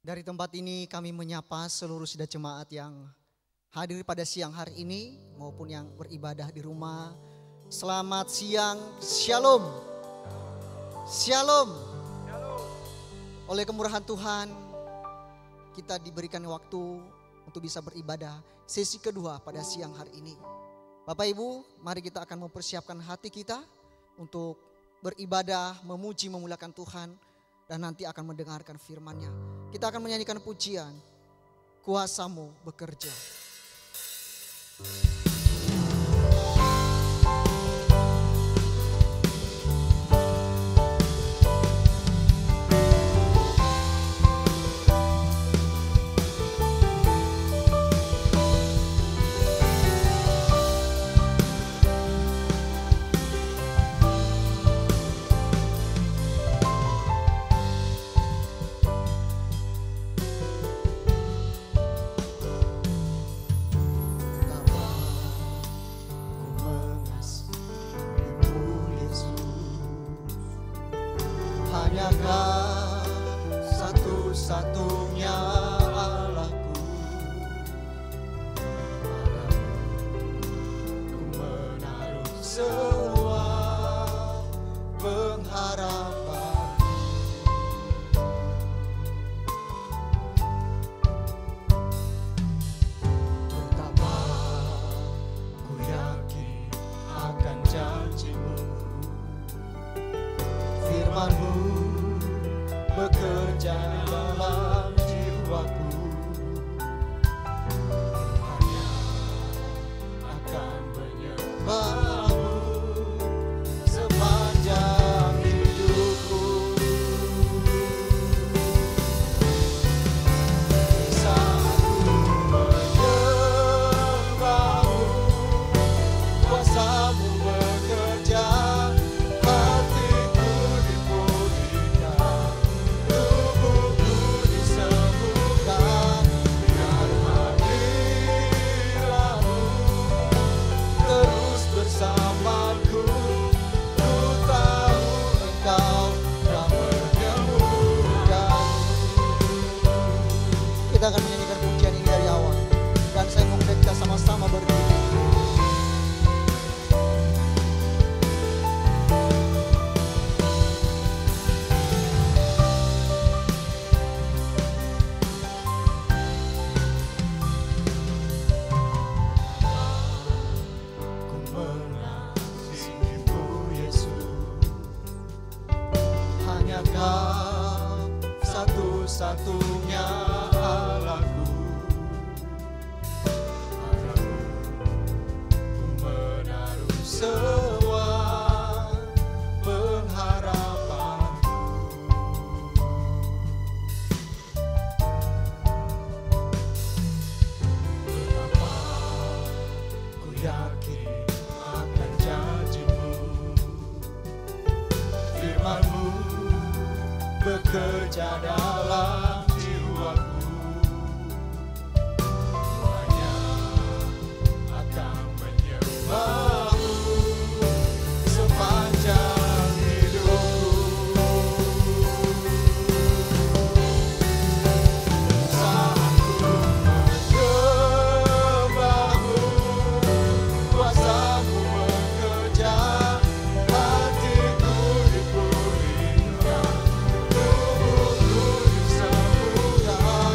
Dari tempat ini kami menyapa seluruh sidang jemaat yang hadir pada siang hari ini maupun yang beribadah di rumah. Selamat siang, Shalom. Shalom. Oleh kemurahan Tuhan, kita diberikan waktu untuk bisa beribadah sesi kedua pada siang hari ini. Bapak Ibu, mari kita akan mempersiapkan hati kita untuk beribadah, memuji, memuliakan Tuhan. Dan nanti akan mendengarkan firman-Nya. Kita akan menyanyikan pujian, Kuasa-Mu bekerja. Satu-satunya Allahku, padamu ku menaruh semua pengharapan. Betapa ku yakin akan janji-Mu, firman-Mu bekerja dalam jiwaku, hanya akan menyembah-Mu sepanjang hidupku. Saat ku menyembah-Mu, kuasa-Mu bekerja, hatiku dipulihkan, tubuhku disembuhkan, biar hadirat-Mu terus bersamaku. Ku tahu Engkau yang menyembuhkan. Kita akan menyanyikan pujian ini dari awal, dan saya mau kita sama-sama berdiri. Satu-satunya Allahku, padamu ku menaruh semua pengharapanku. Betapa ku yakin akan janji-Mu, firman-Mu bekerja dalam jiwaku, hanya akan menyembah-Mu sepanjang hidupku. Saat ku menyembah-Mu, kuasa-Mu bekerja, hatiku dipulihkan, tubuhku disembuhkan.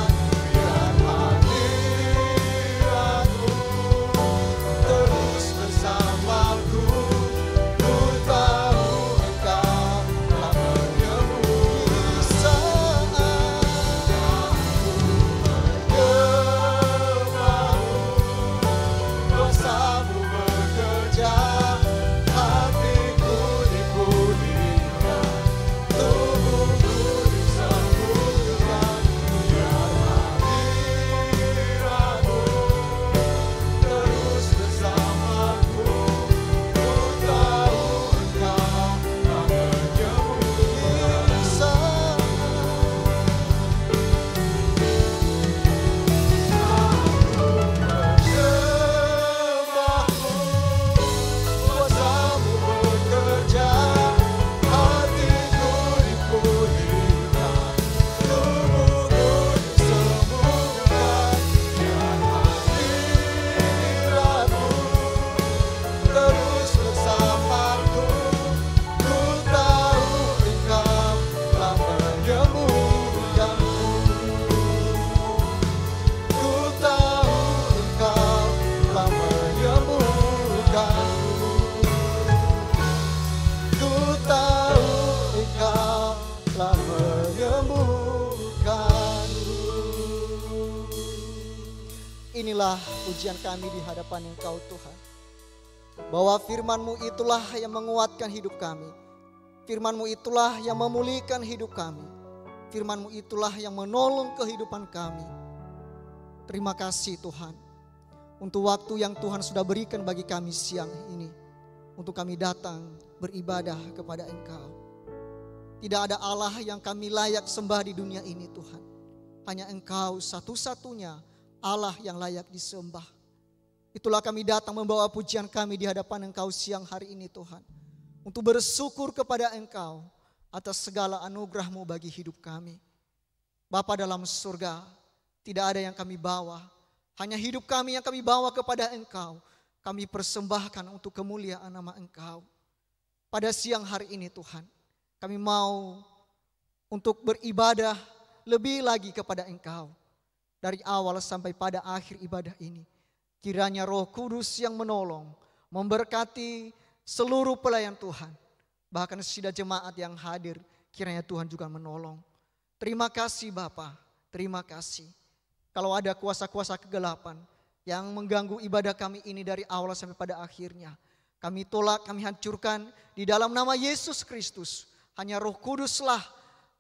inilah pujian kami di hadapan Engkau Tuhan. Bahwa firman-Mu itulah yang menguatkan hidup kami. Firman-Mu itulah yang memulihkan hidup kami. Firman-Mu itulah yang menolong kehidupan kami. Terima kasih Tuhan. Untuk waktu yang Tuhan sudah berikan bagi kami siang ini. Untuk kami datang beribadah kepada Engkau. Tidak ada Allah yang kami layak sembah di dunia ini Tuhan. Hanya Engkau satu-satunya Allah yang layak disembah. Itulah kami datang membawa pujian kami di hadapan Engkau siang hari ini Tuhan. Untuk bersyukur kepada Engkau atas segala anugerah-Mu bagi hidup kami. Bapa dalam surga, tidak ada yang kami bawa. Hanya hidup kami yang kami bawa kepada Engkau. Kami persembahkan untuk kemuliaan nama Engkau. Pada siang hari ini Tuhan, kami mau untuk beribadah lebih lagi kepada Engkau. Dari awal sampai pada akhir ibadah ini. Kiranya Roh Kudus yang menolong, memberkati seluruh pelayan Tuhan. Bahkan sudah jemaat yang hadir, kiranya Tuhan juga menolong. Terima kasih Bapa, terima kasih. Kalau ada kuasa-kuasa kegelapan yang mengganggu ibadah kami ini dari awal sampai pada akhirnya, kami tolak, kami hancurkan di dalam nama Yesus Kristus. Hanya Roh Kuduslah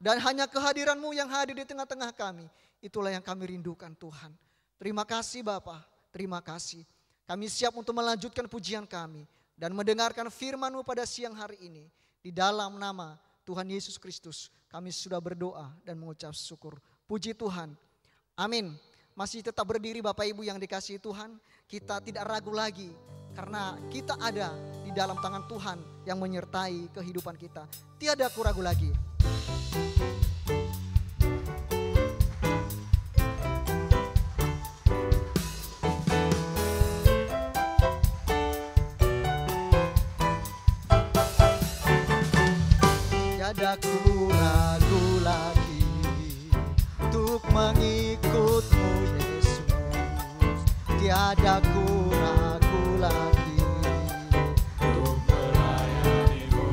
dan hanya kehadiran-Mu yang hadir di tengah-tengah kami. Itulah yang kami rindukan Tuhan. Terima kasih Bapa, terima kasih. Kami siap untuk melanjutkan pujian kami dan mendengarkan firman-Mu pada siang hari ini. Di dalam nama Tuhan Yesus Kristus kami sudah berdoa dan mengucap syukur. Puji Tuhan. Amin. Masih tetap berdiri Bapak Ibu yang dikasihi Tuhan. Kita tidak ragu lagi karena kita ada di dalam tangan Tuhan yang menyertai kehidupan kita. Tiada aku ragu lagi. Tiada ku ragu lagi untuk mengikut-Mu Yesus. Tiada ku ragu lagi untuk melayani-Mu.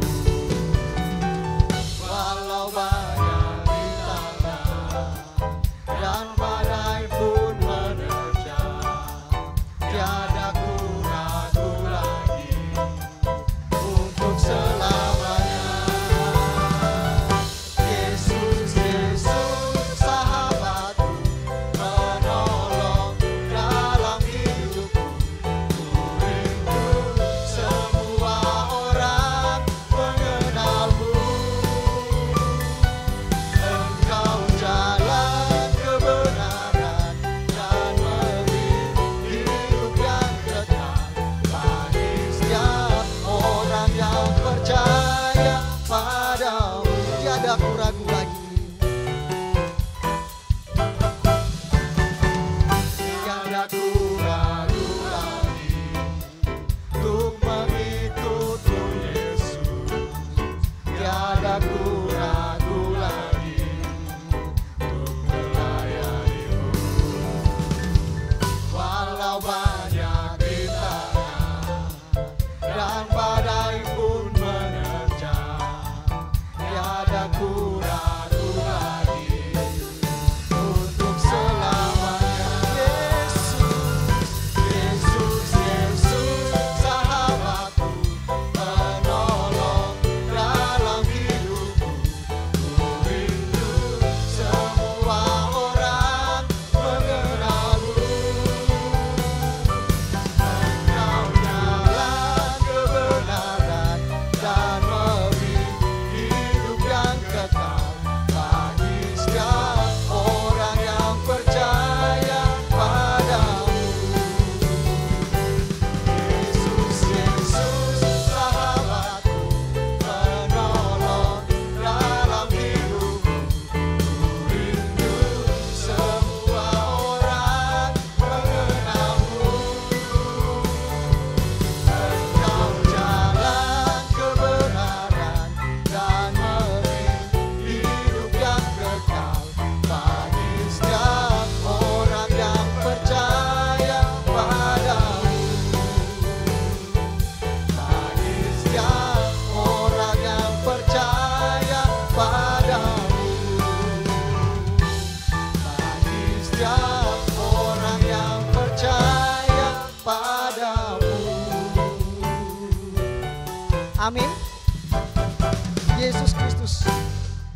Walau banyak rintangan dan badai pun menerjang, tiada ku ragu lagi untuk selamanya. Sahabatku, menolong dalam hidupku.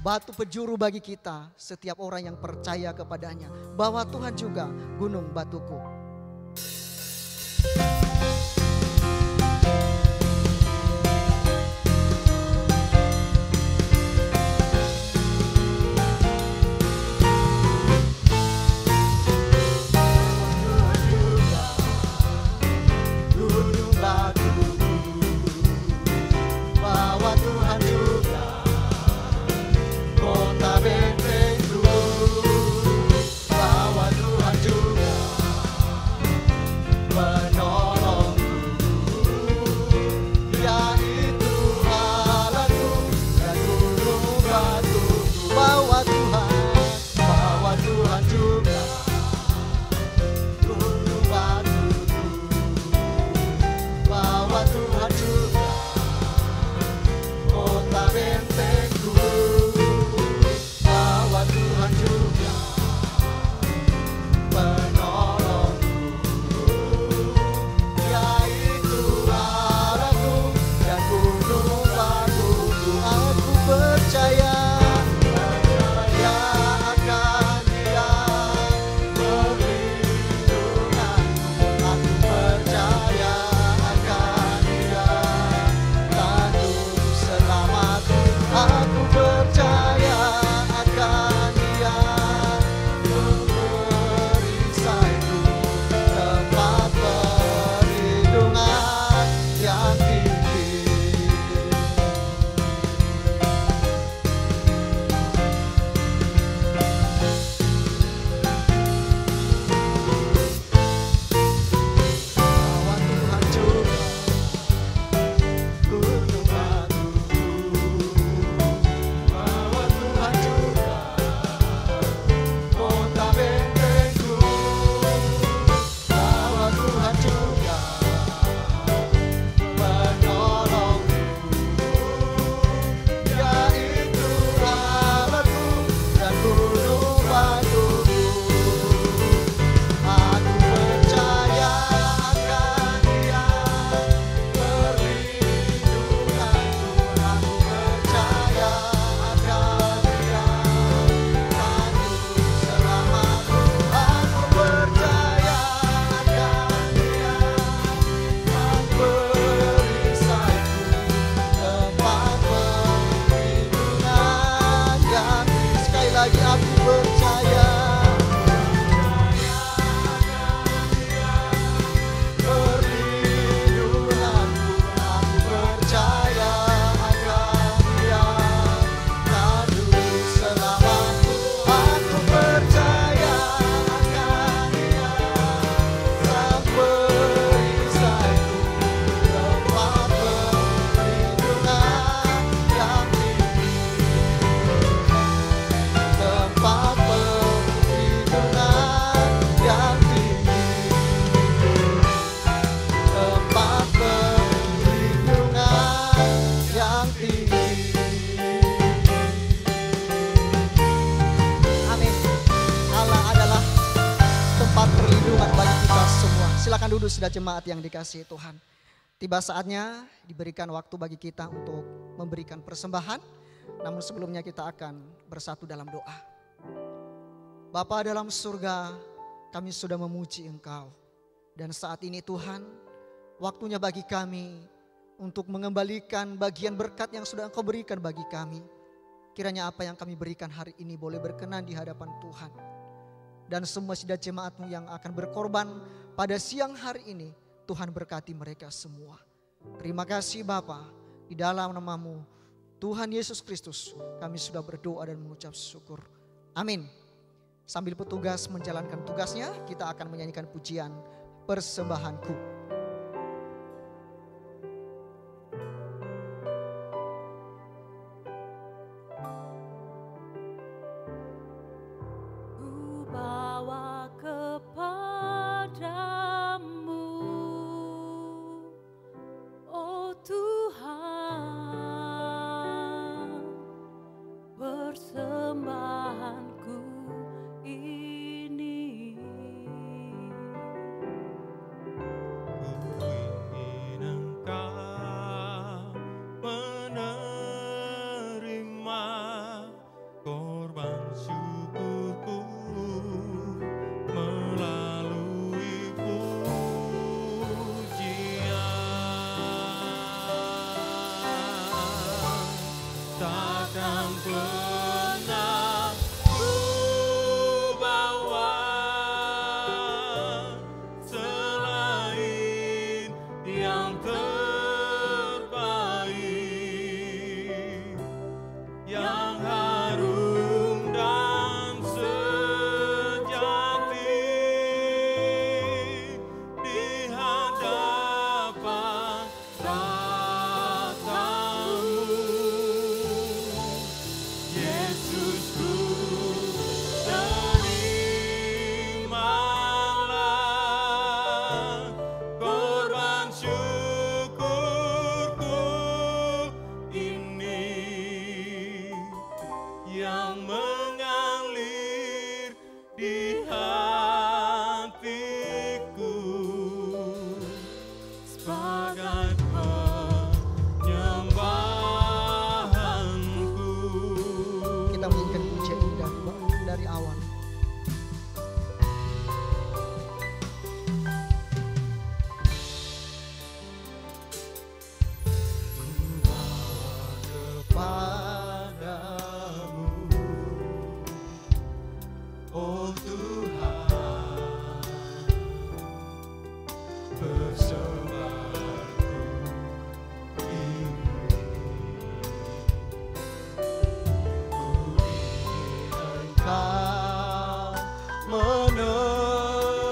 batu penjuru bagi kita, setiap orang yang percaya kepadanya, bahwa Tuhan juga gunung batuku. Silakan duduk sudah jemaat yang dikasihi Tuhan. Tiba saatnya diberikan waktu bagi kita untuk memberikan persembahan. Namun sebelumnya kita akan bersatu dalam doa. Bapa dalam surga, kami sudah memuji Engkau. Dan saat ini Tuhan, waktunya bagi kami untuk mengembalikan bagian berkat yang sudah Engkau berikan bagi kami. Kiranya apa yang kami berikan hari ini boleh berkenan di hadapan Tuhan. Dan semua sidang jemaat-Mu yang akan berkorban pada siang hari ini, Tuhan berkati mereka semua. Terima kasih Bapa, di dalam nama-Mu, Tuhan Yesus Kristus, kami sudah berdoa dan mengucap syukur. Amin. Sambil petugas menjalankan tugasnya, kita akan menyanyikan pujian Persembahanku.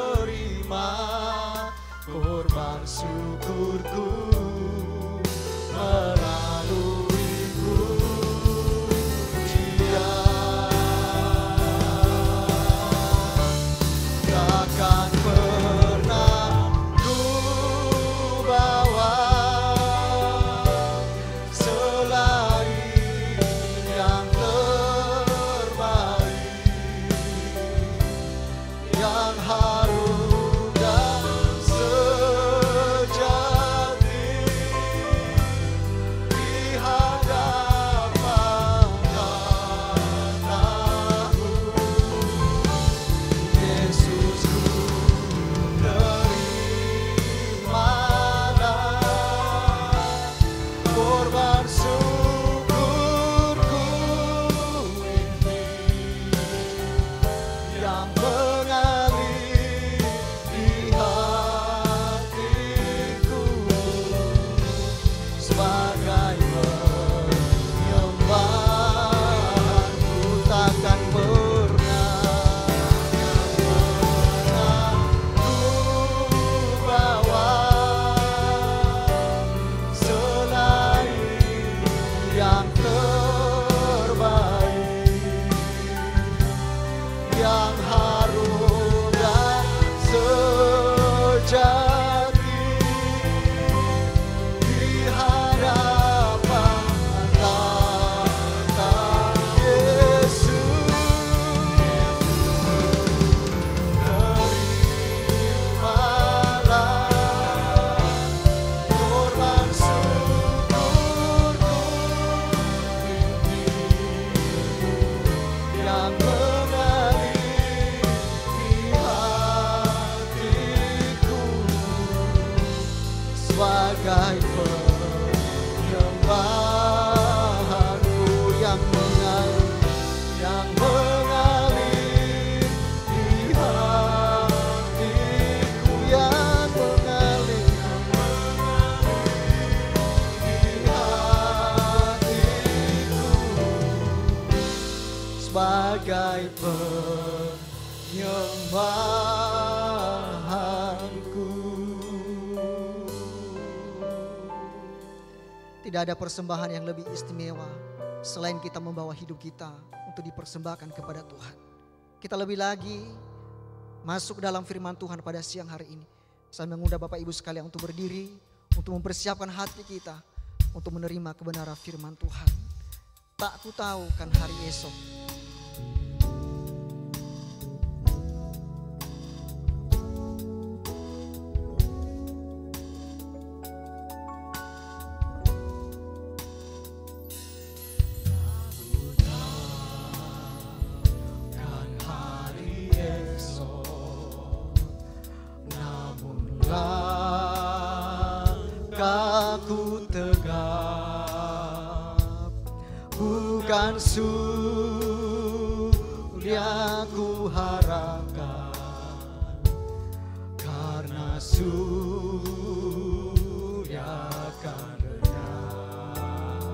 menerima korban syukurku melalui pujian. Takkan pernah ku bawa selain yang terbaik, yang harum dan sejati di hadapan anakmu. Yesusku, terimalah korban syukurku ini yang mengalir di hatiku sebagai penyembahanku. Takkan pernah ku bawa selain yang terbaik, yang harum dan sejati di hadapan tahta Yesus. Terimalah korban syukurku ini yang mengalir di hatiku sebagai penyembahanku, yang mengalir di hatiku, yang mengalir di hatiku sebagai penyembahanku. Tidak ada persembahan yang lebih istimewa selain kita membawa hidup kita untuk dipersembahkan kepada Tuhan. Kita lebih lagi masuk dalam firman Tuhan pada siang hari ini. Saya mengundang Bapak Ibu sekalian untuk berdiri, untuk mempersiapkan hati kita untuk menerima kebenaran firman Tuhan. Tak ku tahu kan hari esok. Kan hari esok, namun langkahku tegap, bukan surga ku harapkan, karena surga akan renyah.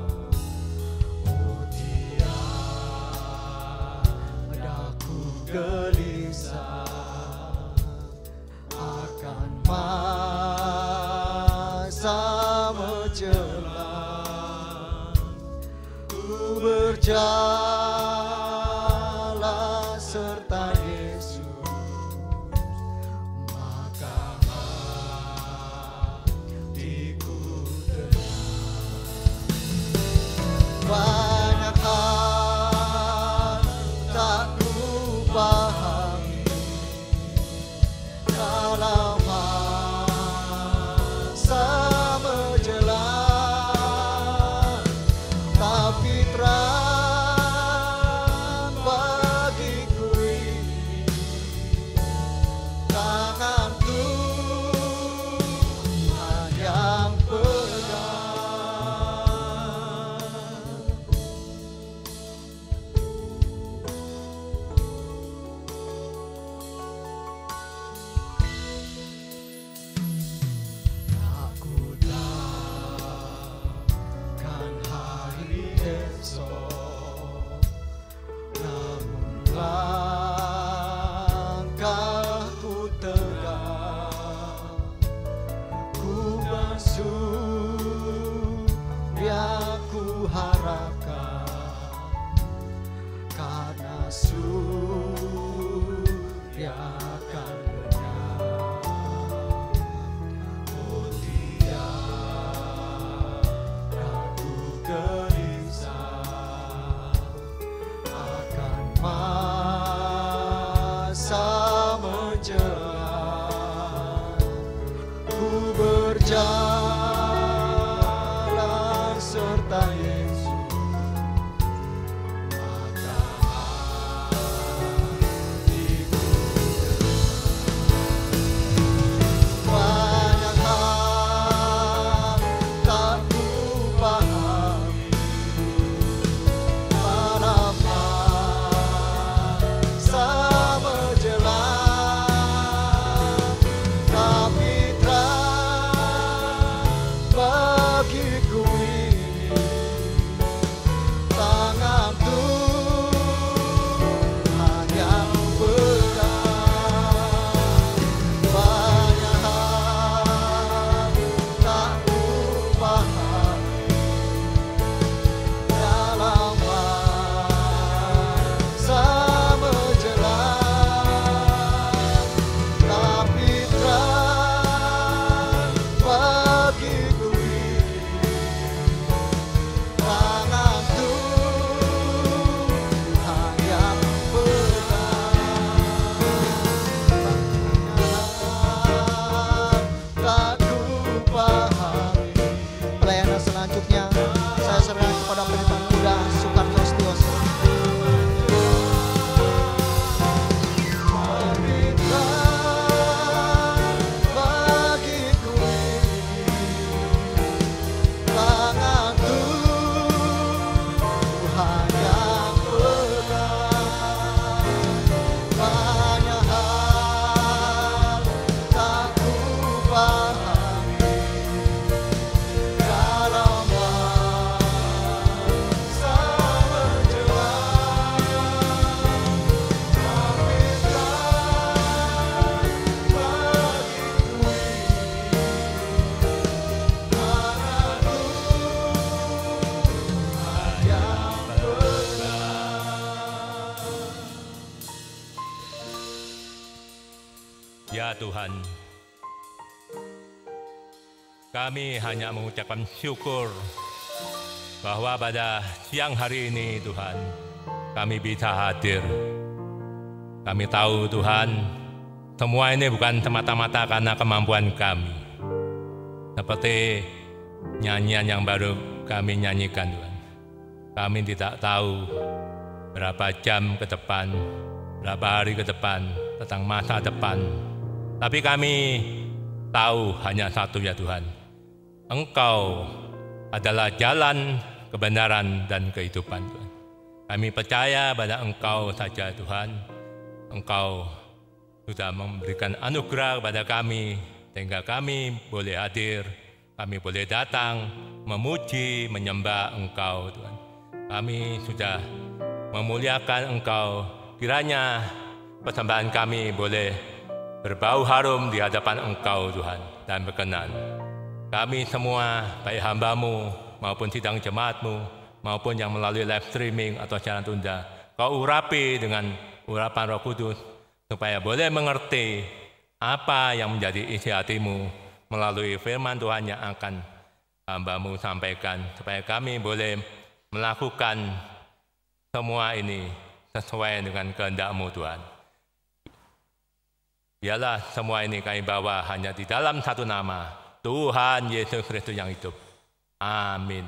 Oh, tiada ku gelisah akan masa menjelang. Ku berjalan serta Yesus, maka hatiku tenang. Banyak hal tak ku pahami dalam masa menjelang, tapi terang bagiku ini mencela, ku berjalan serta Yesus, maka hatiku banyak hal tak ku pahami, mengapa sama jelas, tapi terang bagiku ini tangan Tuhan yang berat. Banyak hal tak ku pahami dalam masa menjelang, tapi terang bagiku ini tangan Tuhan yang berat. Tak ku pahami. Pelayanan selanjutnya saya serahkan kepada pendeta muda Soekarno Setioso. Bagiku ini tangan Tuhan yang berat. Banyak hal tak ku pahami dalam masa menjelang, tapi terang bagiku ini tangan Tuhan yang berat. Ya Tuhan, kami hanya mengucapkan syukur bahwa pada siang hari ini Tuhan, kami bisa hadir. Kami tahu Tuhan, semua ini bukan semata-mata karena kemampuan kami. Seperti nyanyian yang baru kami nyanyikan Tuhan. Kami tidak tahu berapa jam ke depan, berapa hari ke depan, tentang masa depan. Tapi kami tahu hanya satu ya Tuhan. Engkau adalah jalan, kebenaran, dan kehidupan Tuhan. Kami percaya pada Engkau saja Tuhan. Engkau sudah memberikan anugerah kepada kami, sehingga kami boleh hadir, kami boleh datang, memuji, menyembah Engkau Tuhan. Kami sudah memuliakan Engkau. Kiranya persembahan kami boleh berbau harum di hadapan Engkau Tuhan, dan berkenan. Kami semua, baik hamba-Mu maupun sidang jemaat-Mu, maupun yang melalui live streaming atau siaran tunda, Kau urapi dengan urapan Roh Kudus, supaya boleh mengerti apa yang menjadi isi hati-Mu melalui firman Tuhan yang akan hamba-Mu sampaikan, supaya kami boleh melakukan semua ini sesuai dengan kehendak-Mu Tuhan. Biarlah semua ini kami bawa hanya di dalam satu nama, Tuhan Yesus Kristus yang hidup. Amin.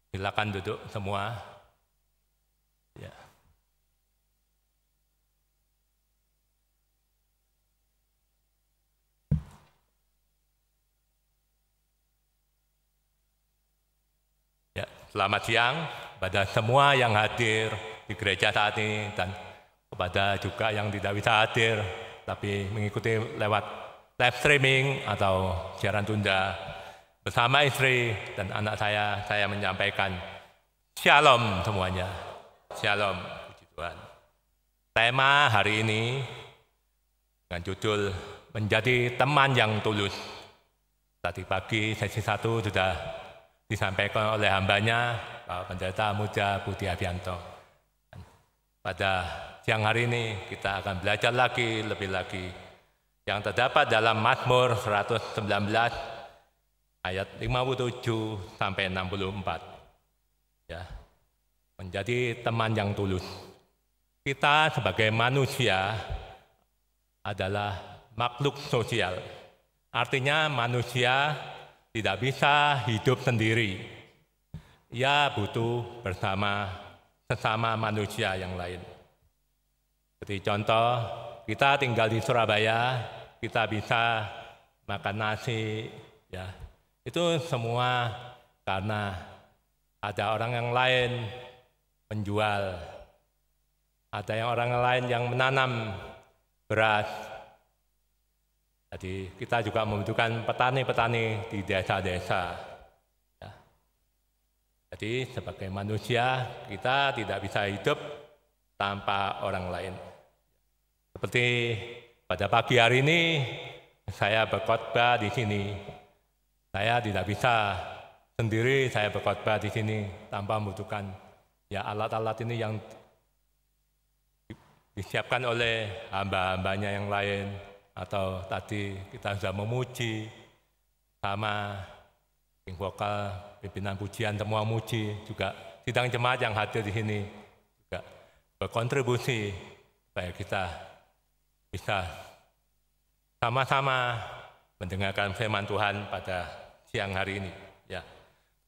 Silakan duduk semua. Ya. Ya, selamat siang pada semua yang hadir di gereja saat ini, dan kepada juga yang tidak bisa hadir tapi mengikuti lewat live streaming atau siaran tunda. Bersama istri dan anak saya menyampaikan Shalom semuanya. Shalom, puji Tuhan. Tema hari ini dengan judul Menjadi Teman yang Tulus. Tadi pagi sesi 1 sudah disampaikan oleh hambanya, Pak Pendeta Muda Budi Abianto. Pada siang hari ini kita akan belajar lagi, lebih lagi, yang terdapat dalam Mazmur 119 ayat 57 sampai 64. Ya, menjadi teman yang tulus. Kita sebagai manusia adalah makhluk sosial. Artinya manusia tidak bisa hidup sendiri. Ia butuh bersama sesama manusia yang lain. Seperti contoh, kita tinggal di Surabaya, kita bisa makan nasi, ya. Itu semua karena ada orang yang lain menjual, ada orang lain yang menanam beras. Jadi kita juga membutuhkan petani-petani di desa-desa. Ya. Jadi sebagai manusia kita tidak bisa hidup tanpa orang lain. Seperti pada pagi hari ini saya berkhotbah di sini. Saya tidak bisa sendiri saya berkhotbah di sini tanpa membutuhkan ya alat-alat ini yang disiapkan oleh hamba-hambanya yang lain. Atau tadi kita sudah memuji sama tim vokal, pimpinan pujian, semua muji, juga sidang jemaat yang hadir di sini juga berkontribusi supaya kita bisa sama-sama mendengarkan firman Tuhan pada siang hari ini. Ya,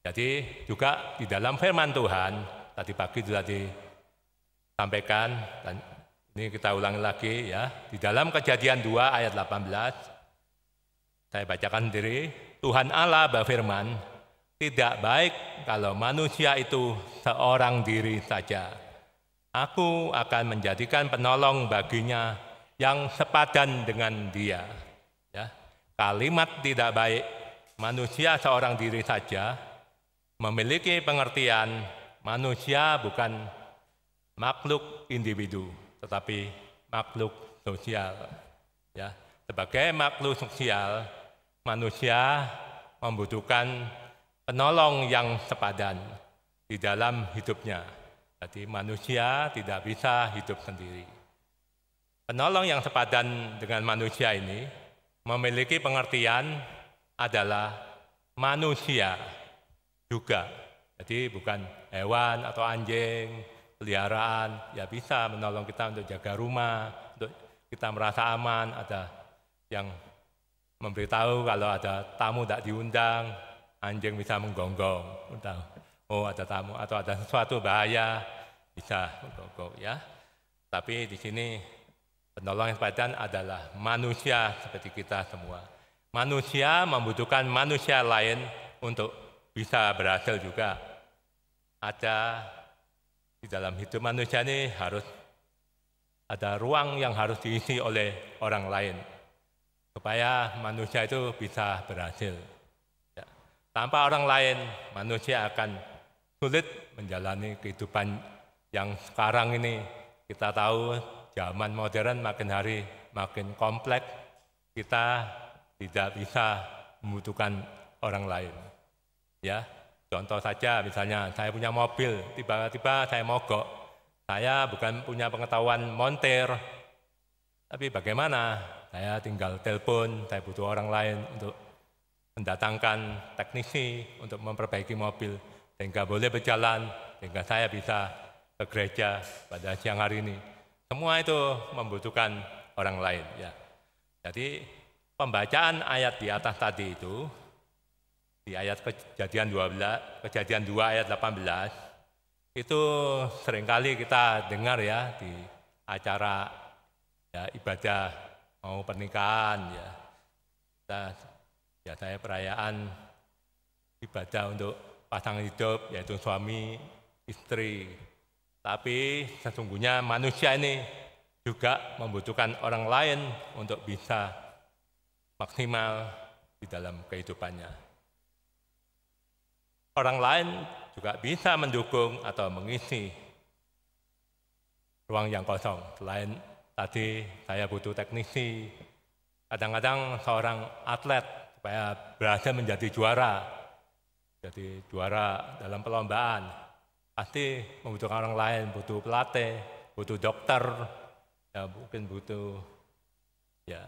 jadi juga di dalam firman Tuhan tadi pagi sudah disampaikan dan ini kita ulangi lagi ya. Di dalam Kejadian 2 ayat 18, saya bacakan sendiri. Tuhan Allah berfirman, tidak baik kalau manusia itu seorang diri saja. Aku akan menjadikan penolong baginya yang sepadan dengan dia. Ya. Kalimat tidak baik, manusia seorang diri saja, memiliki pengertian manusia bukan makhluk individu, tetapi makhluk sosial. Ya, sebagai makhluk sosial, manusia membutuhkan penolong yang sepadan di dalam hidupnya. Jadi manusia tidak bisa hidup sendiri. Penolong yang sepadan dengan manusia ini memiliki pengertian adalah manusia juga. Jadi bukan hewan atau anjing, peliharaan, ya bisa menolong kita untuk jaga rumah, untuk kita merasa aman. Ada yang memberitahu kalau ada tamu tidak diundang, anjing bisa menggonggong, oh ada tamu atau ada sesuatu bahaya bisa menggonggong ya. Tapi di sini penolong yang sepadan adalah manusia seperti kita semua. Manusia membutuhkan manusia lain untuk bisa berhasil juga. Ada di dalam hidup manusia ini harus ada ruang yang harus diisi oleh orang lain supaya manusia itu bisa berhasil. Ya. Tanpa orang lain, manusia akan sulit menjalani kehidupan yang sekarang ini. Kita tahu zaman modern makin hari makin kompleks, kita tidak bisa membutuhkan orang lain. Ya. Contoh saja, misalnya saya punya mobil, tiba-tiba saya mogok. Saya bukan punya pengetahuan montir, tapi bagaimana? Saya tinggal telepon, saya butuh orang lain untuk mendatangkan teknisi untuk memperbaiki mobil, sehingga boleh berjalan, sehingga saya bisa ke gereja pada siang hari ini. Semua itu membutuhkan orang lain. Ya. Jadi pembacaan ayat di atas tadi itu, di ayat Kejadian 2 ayat 18, itu seringkali kita dengar ya di acara ya, ibadah mau pernikahan ya. Kita biasanya perayaan ibadah untuk pasangan hidup yaitu suami istri. Tapi sesungguhnya manusia ini juga membutuhkan orang lain untuk bisa maksimal di dalam kehidupannya. Orang lain juga bisa mendukung atau mengisi ruang yang kosong. Selain tadi saya butuh teknisi, kadang-kadang seorang atlet supaya berhasil menjadi juara, jadi juara dalam perlombaan, pasti membutuhkan orang lain, butuh pelatih, butuh dokter, ya mungkin butuh ya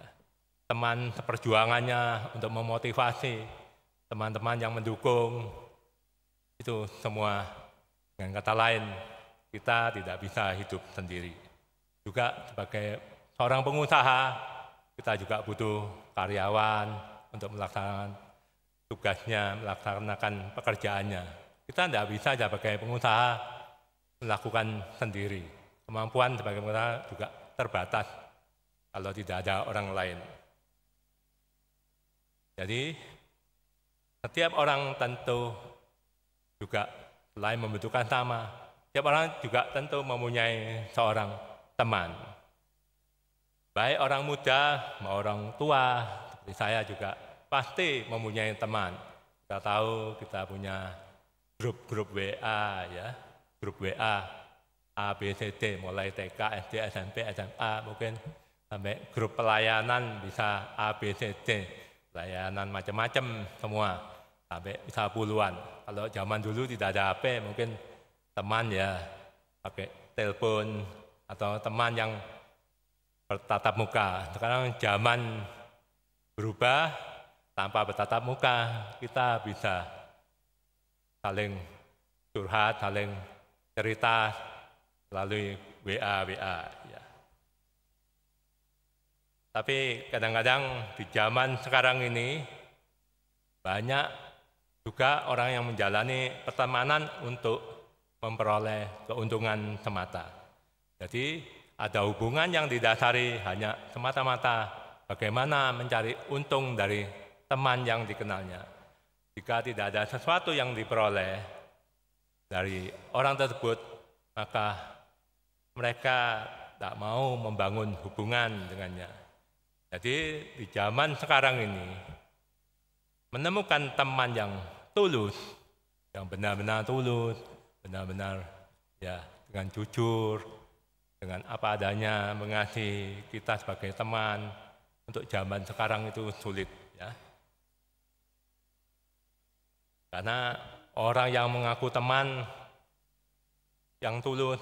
teman seperjuangannya untuk memotivasi, teman-teman yang mendukung. Itu semua, dengan kata lain, kita tidak bisa hidup sendiri. Juga sebagai seorang pengusaha, kita juga butuh karyawan untuk melaksanakan tugasnya, melaksanakan pekerjaannya. Kita tidak bisa sebagai pengusaha melakukan sendiri. Kemampuan sebagai pengusaha juga terbatas kalau tidak ada orang lain. Jadi setiap orang tentu juga selain membutuhkan sama, setiap orang juga tentu mempunyai seorang teman. Baik orang muda maupun orang tua, seperti saya juga pasti mempunyai teman. Kita tahu kita punya grup WA ya, grup WA A, B, C, D, mulai TK, SD, SMP, SMA, mungkin sampai grup pelayanan bisa A, B, C, D, pelayanan macam-macam semua, sampai bisa puluhan. Kalau zaman dulu tidak ada HP, mungkin teman ya pakai telepon atau teman yang bertatap muka. Sekarang zaman berubah, tanpa bertatap muka kita bisa saling curhat, saling cerita melalui WA ya. Tapi kadang-kadang di zaman sekarang ini banyak juga orang yang menjalani pertemanan untuk memperoleh keuntungan semata. Jadi ada hubungan yang didasari hanya semata-mata bagaimana mencari untung dari teman yang dikenalnya. Jika tidak ada sesuatu yang diperoleh dari orang tersebut, maka mereka tak mau membangun hubungan dengannya. Jadi di zaman sekarang ini, menemukan teman yang tulus, yang benar-benar tulus, benar-benar ya dengan jujur, dengan apa adanya mengasihi kita sebagai teman, untuk zaman sekarang itu sulit ya. Karena orang yang mengaku teman yang tulus,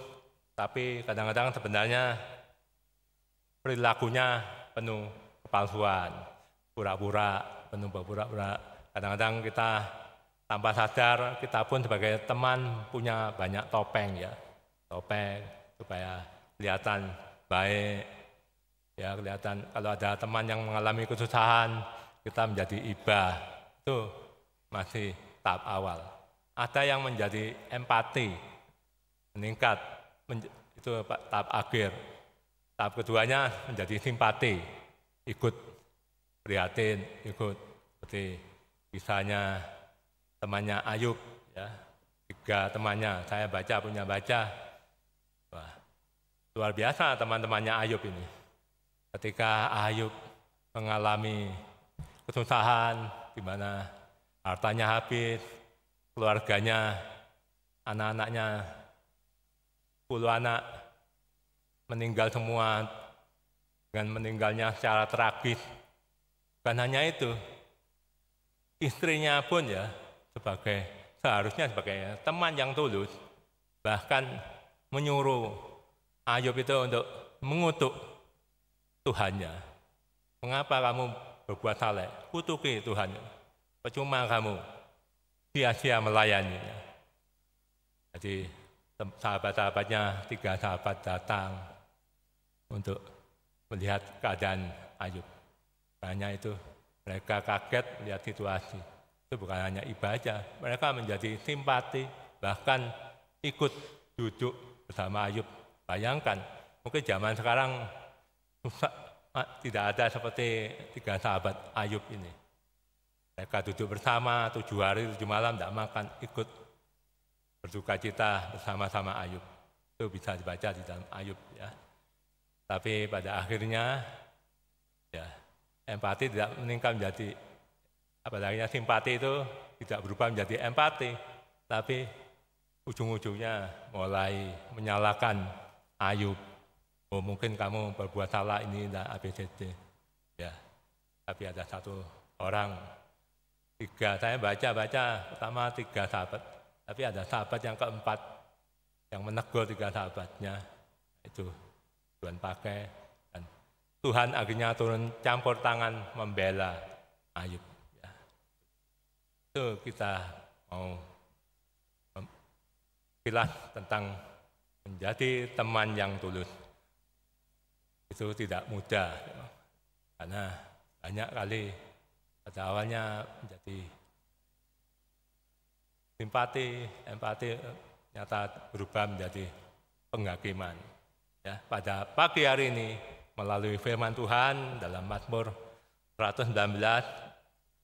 tapi kadang-kadang sebenarnya perilakunya penuh kepalsuan, pura-pura, penuh pura-pura. Kadang-kadang kita tanpa sadar, kita pun sebagai teman punya banyak topeng ya, topeng supaya kelihatan baik, ya kelihatan. Kalau ada teman yang mengalami kesusahan, kita menjadi ibah, itu masih tahap awal. Ada yang menjadi empati, meningkat, itu tahap akhir. Tahap keduanya menjadi simpati, ikut prihatin, ikut seperti misalnya temannya Ayub, ya 3 temannya, saya punya baca. Wah, luar biasa teman-temannya Ayub ini. Ketika Ayub mengalami kesusahan, di mana hartanya habis, keluarganya, anak-anaknya, 10 anak meninggal semua dengan meninggalnya secara tragis. Bukan hanya itu, istrinya pun ya seharusnya sebagai teman yang tulus, bahkan menyuruh Ayub itu untuk mengutuk Tuhannya. Mengapa kamu berbuat salah? Kutuki Tuhan. Percuma kamu sia-sia melayaninya. Jadi sahabat-sahabatnya, 3 sahabat datang untuk melihat keadaan Ayub. Hanya itu mereka kaget melihat situasi. Itu bukan hanya ibadah, mereka menjadi simpati, bahkan ikut duduk bersama Ayub. Bayangkan, mungkin zaman sekarang tidak ada seperti 3 sahabat Ayub ini. Mereka duduk bersama 7 hari 7 malam, tidak makan, ikut berduka cita bersama-sama Ayub. Itu bisa dibaca di dalam Ayub ya. Tapi pada akhirnya ya empati tidak meningkat menjadi simpati itu tidak berubah menjadi empati, tapi ujung-ujungnya mulai menyalahkan Ayub. Oh, mungkin kamu berbuat salah ini dan ABCD. Ya, tapi ada 1 orang, 3, saya baca pertama 3 sahabat, tapi ada sahabat yang keempat yang menegur 3 sahabatnya, itu Tuhan pakai, dan Tuhan akhirnya turun campur tangan membela Ayub. Ya. Itu kita mau bilang tentang menjadi teman yang tulus. Itu tidak mudah. Karena banyak kali pada awalnya menjadi simpati, empati, nyata berubah menjadi penghakiman. Ya, pada pagi hari ini melalui firman Tuhan dalam Mazmur 119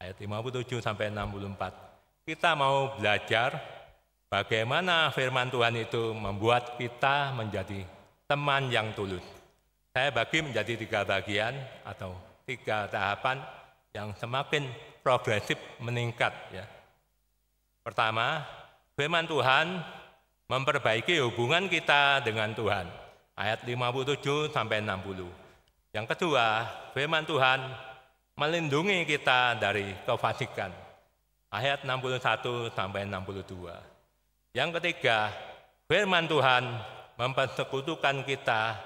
ayat 57 sampai 64, kita mau belajar bagaimana firman Tuhan itu membuat kita menjadi teman yang tulus. Saya bagi menjadi 3 bagian atau 3 tahapan yang semakin progresif meningkat. Ya. Pertama, firman Tuhan memperbaiki hubungan kita dengan Tuhan. Ayat 57 sampai 60. Yang kedua, firman Tuhan melindungi kita dari kefasikan. Ayat 61 sampai 62. Yang ketiga, firman Tuhan mempersekutukan kita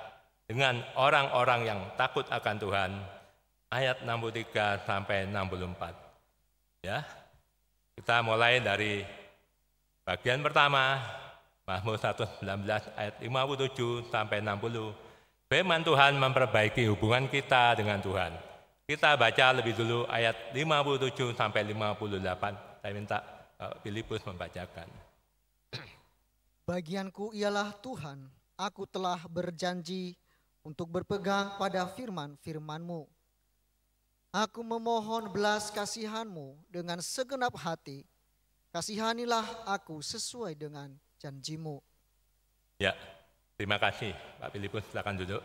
dengan orang-orang yang takut akan Tuhan. Ayat 63 sampai 64. Ya. Kita mulai dari bagian pertama, Mazmur 119 ayat 57 sampai 60. Firman Tuhan memperbaiki hubungan kita dengan Tuhan. Kita baca lebih dulu ayat 57 sampai 58. Saya minta Filipus membacakan. Bagianku ialah Tuhan, aku telah berjanji untuk berpegang pada firman-firman-Mu. Aku memohon belas kasihan-Mu dengan segenap hati. Kasihanilah aku sesuai dengan janji-Mu. Ya, terima kasih Pak Filipus, silakan duduk.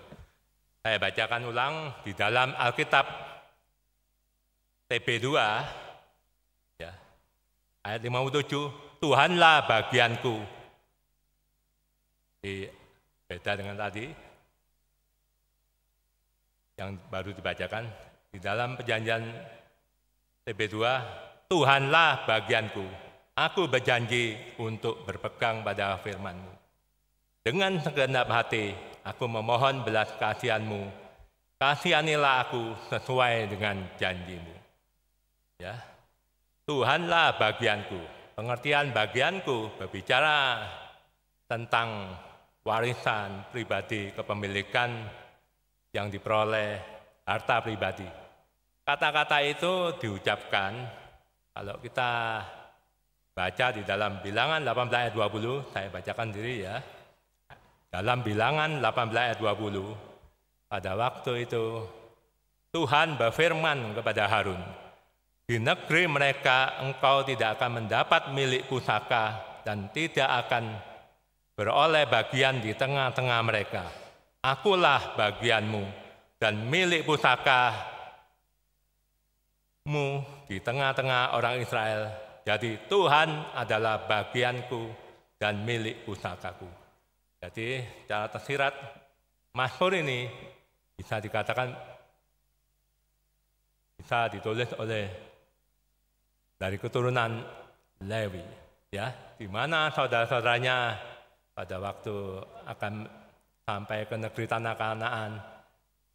Saya bacakan ulang di dalam Alkitab TB2 ya, ayat 57, Tuhanlah bagianku. Beda dengan tadi yang baru dibacakan di dalam perjanjian TB2, Tuhanlah bagianku. Aku berjanji untuk berpegang pada firman-Mu. Dengan segenap hati, aku memohon belas kasihan-Mu. Kasihanilah aku sesuai dengan janji-Mu. Ya, Tuhanlah bagianku. Pengertian bagianku berbicara tentang warisan pribadi, kepemilikan yang diperoleh, harta pribadi. Kata-kata itu diucapkan kalau kita baca di dalam Bilangan 18 ayat 20, saya bacakan diri ya. Dalam Bilangan 18 ayat 20, pada waktu itu Tuhan berfirman kepada Harun, di negeri mereka engkau tidak akan mendapat milik pusaka dan tidak akan beroleh bagian di tengah-tengah mereka. Akulah bagianmu dan milik pusakamu di tengah-tengah orang Israel. Jadi Tuhan adalah bagianku dan milik pusakaku. Jadi secara tersirat Mazmur ini bisa dikatakan bisa ditulis oleh dari keturunan Lewi, ya, di mana saudara-saudaranya pada waktu akan sampai ke negeri tanah Kanaan,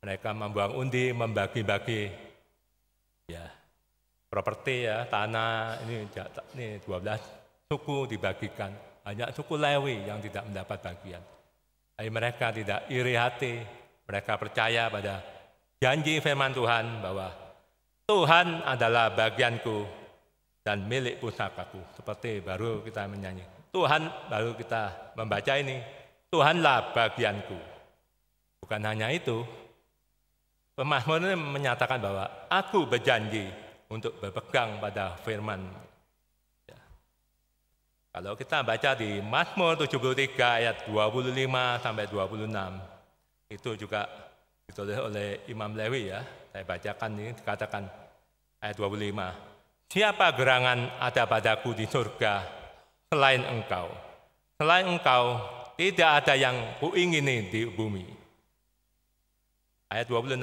mereka membuang undi, membagi-bagi, ya, properti ya, tanah ini 12 suku dibagikan. Hanya suku Lewi yang tidak mendapat bagian. Tapi mereka tidak iri hati, mereka percaya pada janji firman Tuhan bahwa Tuhan adalah bagianku dan milik pusakaku. Seperti baru kita menyanyi. Tuhan, baru kita membaca ini, Tuhanlah bagianku. Bukan hanya itu, pemazmur ini menyatakan bahwa aku berjanji untuk berpegang pada firman. Ya. Kalau kita baca di Mazmur 73 ayat 25 sampai 26, itu juga ditulis oleh Imam Lewi ya. Saya bacakan ini, dikatakan ayat 25. Siapa gerangan ada padaku di surga selain engkau? Selain engkau tidak ada yang kuingini di bumi. Ayat 26.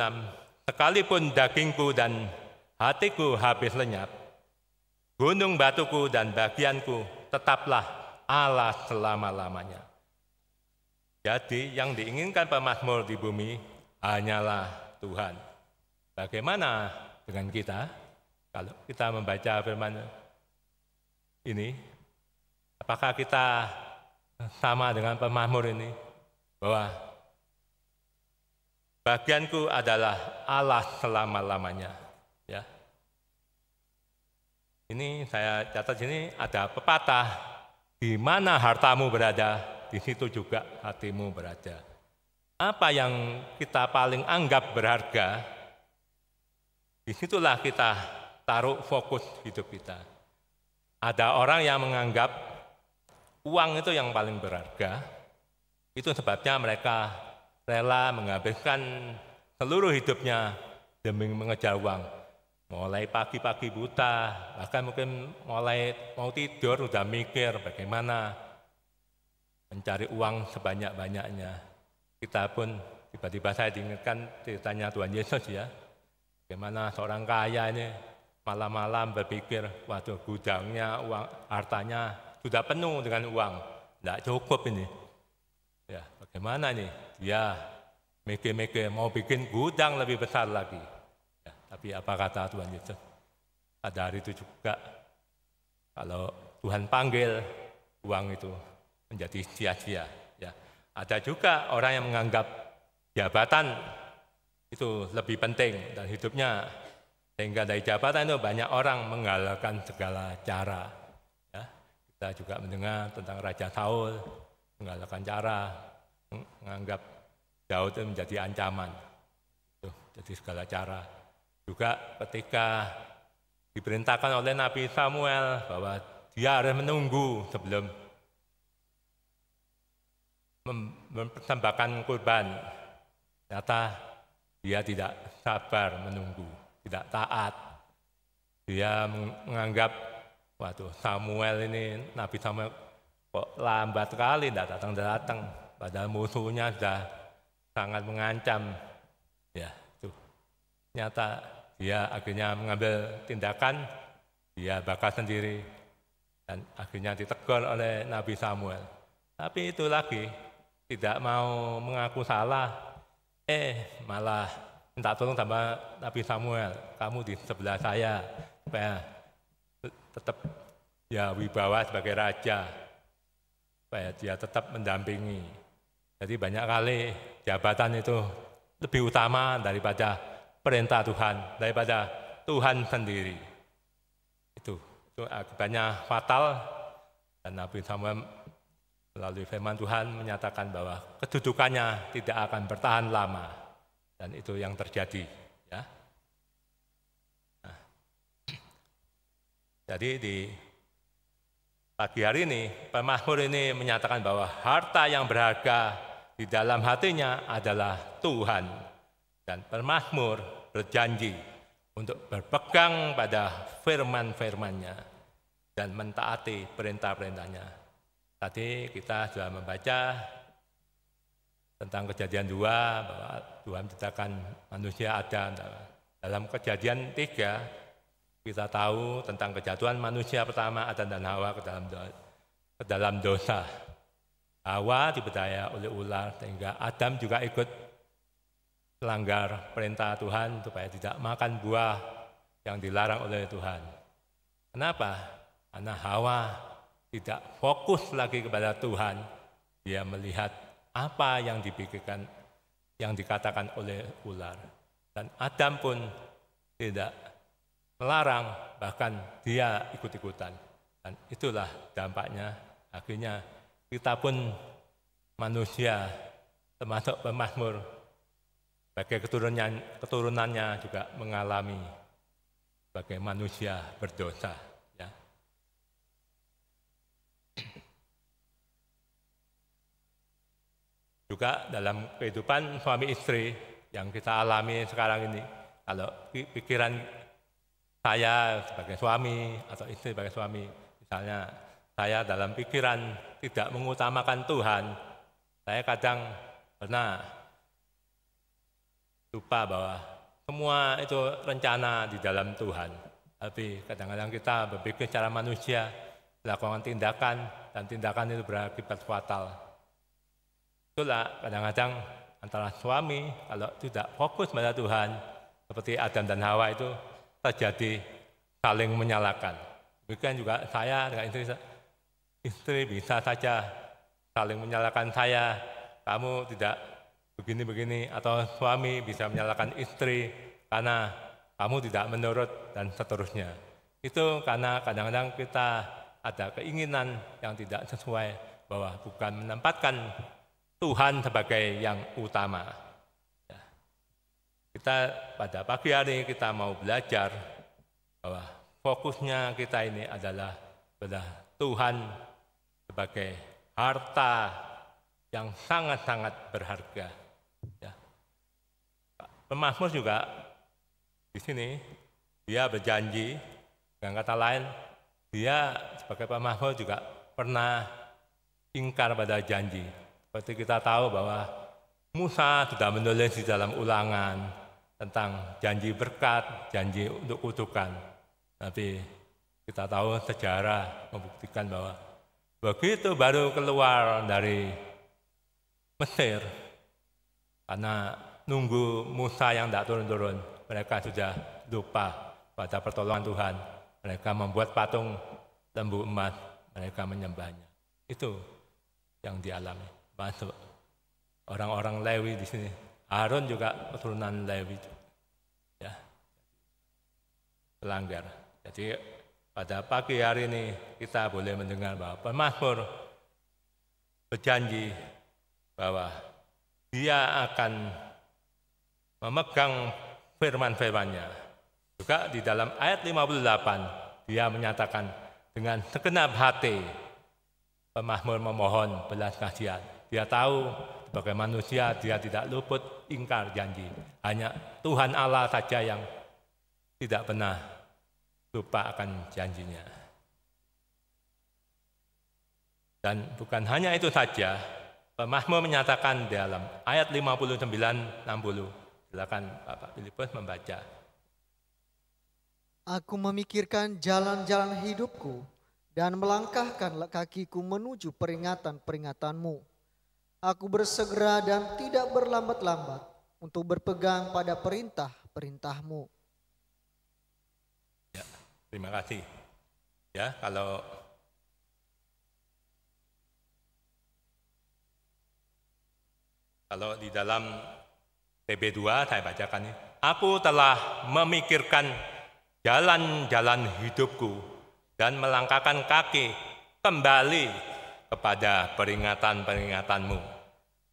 Sekalipun dagingku dan hatiku habis lenyap, gunung batuku dan bagianku tetaplah Allah selama-lamanya. Jadi yang diinginkan pemazmur di bumi hanyalah Tuhan. Bagaimana dengan kita? Kalau kita membaca firman ini, apakah kita sama dengan pemazmur ini? Bahwa bagianku adalah Allah selama-lamanya. Ya. Ini saya catat sini ada pepatah, di mana hartamu berada, di situ juga hatimu berada. Apa yang kita paling anggap berharga, disitulah kita taruh fokus hidup kita. Ada orang yang menganggap uang itu yang paling berharga, itu sebabnya mereka rela menghabiskan seluruh hidupnya demi mengejar uang. Mulai pagi-pagi buta, bahkan mungkin mulai mau tidur udah mikir bagaimana mencari uang sebanyak-banyaknya. Kita pun tiba-tiba saya diingatkan ceritanya Tuhan Yesus ya. Bagaimana seorang kaya ini malam-malam berpikir, waduh gudangnya, uang, hartanya sudah penuh dengan uang, tidak cukup ini. Ya, bagaimana nih? Dia mikir-mikir mau bikin gudang lebih besar lagi. Ya, tapi apa kata Tuhan Yesus? Pada hari itu juga, kalau Tuhan panggil, uang itu menjadi sia-sia. Ya, ada juga orang yang menganggap jabatan itu lebih penting dan hidupnya, sehingga dari jabatan itu banyak orang menghalalkan segala cara. Ya, kita juga mendengar tentang Raja Saul menghalalkan cara, menganggap Daud itu menjadi ancaman. Jadi segala cara. Juga ketika diperintahkan oleh Nabi Samuel bahwa dia harus menunggu sebelum mempersembahkan kurban, ternyata dia tidak sabar menunggu, tidak taat. Dia menganggap, waduh Samuel ini, Nabi Samuel kok lambat sekali, tidak datang-datang. Padahal musuhnya sudah sangat mengancam. Ya, itu. Ternyata dia akhirnya mengambil tindakan, dia bakar sendiri. Dan akhirnya ditegur oleh Nabi Samuel. Tapi itu lagi, tidak mau mengaku salah. Malah minta tolong sama Nabi Samuel, kamu di sebelah saya supaya tetap ya wibawa sebagai raja, supaya dia tetap mendampingi. Jadi banyak kali jabatan itu lebih utama daripada perintah Tuhan, daripada Tuhan sendiri. Itu akibatnya fatal, dan Nabi Samuel melalui firman Tuhan menyatakan bahwa kedudukannya tidak akan bertahan lama, dan itu yang terjadi. Ya. Nah, jadi di pagi hari ini pemazmur ini menyatakan bahwa harta yang berharga di dalam hatinya adalah Tuhan, dan pemazmur berjanji untuk berpegang pada firman-firman-Nya dan mentaati perintah-perintahnya. Tadi kita sudah membaca tentang Kejadian 2 bahwa Tuhan menciptakan manusia Adam. Dalam Kejadian 3 kita tahu tentang kejatuhan manusia pertama Adam dan Hawa ke dalam dosa. Hawa diperdaya oleh ular sehingga Adam juga ikut melanggar perintah Tuhan supaya tidak makan buah yang dilarang oleh Tuhan. Kenapa? Karena Hawa tidak fokus lagi kepada Tuhan, dia melihat apa yang dipikirkan, yang dikatakan oleh ular. Dan Adam pun tidak melarang, bahkan dia ikut-ikutan. Dan itulah dampaknya, akhirnya kita pun manusia, termasuk pemazmur, sebagai keturunannya juga mengalami sebagai manusia berdosa. Juga dalam kehidupan suami istri yang kita alami sekarang ini, kalau pikiran saya sebagai suami atau istri sebagai suami, misalnya saya dalam pikiran tidak mengutamakan Tuhan, saya kadang pernah lupa bahwa semua itu rencana di dalam Tuhan. Tapi kadang-kadang kita berpikir secara manusia, melakukan tindakan, dan tindakan itu berakibat fatal. Itulah kadang-kadang antara suami kalau tidak fokus pada Tuhan, seperti Adam dan Hawa itu terjadi saling menyalahkan. Demikian juga saya dengan istri bisa saja saling menyalahkan saya, kamu tidak begini-begini, atau suami bisa menyalahkan istri karena kamu tidak menurut dan seterusnya. Itu karena kadang-kadang kita ada keinginan yang tidak sesuai, bahwa bukan menempatkan Tuhan sebagai yang utama. Kita pada pagi hari kita mau belajar bahwa fokusnya kita ini adalah pada Tuhan sebagai harta yang sangat-sangat berharga. Ya. Pemazmur juga di sini dia berjanji, dengan kata lain dia sebagai pemazmur juga pernah ingkar pada janji. Seperti kita tahu bahwa Musa sudah menulis di dalam Ulangan tentang janji berkat, janji untuk kutukan. Tapi kita tahu sejarah membuktikan bahwa begitu baru keluar dari Mesir, karena nunggu Musa yang tidak turun-turun, mereka sudah lupa pada pertolongan Tuhan. Mereka membuat patung lembu emas, mereka menyembahnya. Itu yang dialami. Masuk orang-orang Lewi di sini. Harun juga keturunan Lewi, ya, pelanggar. Jadi pada pagi hari ini kita boleh mendengar bahwa pemazmur berjanji bahwa dia akan memegang firman-firman-Nya. Juga di dalam ayat 58 dia menyatakan dengan segenap hati pemazmur memohon belas kasihan. Dia tahu sebagai manusia dia tidak luput ingkar janji. Hanya Tuhan Allah saja yang tidak pernah lupa akan janjinya. Dan bukan hanya itu saja, pemazmur menyatakan dalam ayat 59-60. Silakan Bapak Filipus membaca. Aku memikirkan jalan-jalan hidupku dan melangkahkan kakiku menuju peringatan-peringatan-Mu. Aku bersegera dan tidak berlambat-lambat untuk berpegang pada perintah-perintah-Mu. Ya, terima kasih. Ya, kalau di dalam TB2 saya bacakan ini. Aku telah memikirkan jalan-jalan hidupku dan melangkahkan kaki kembali kepada peringatan-peringatan-Mu.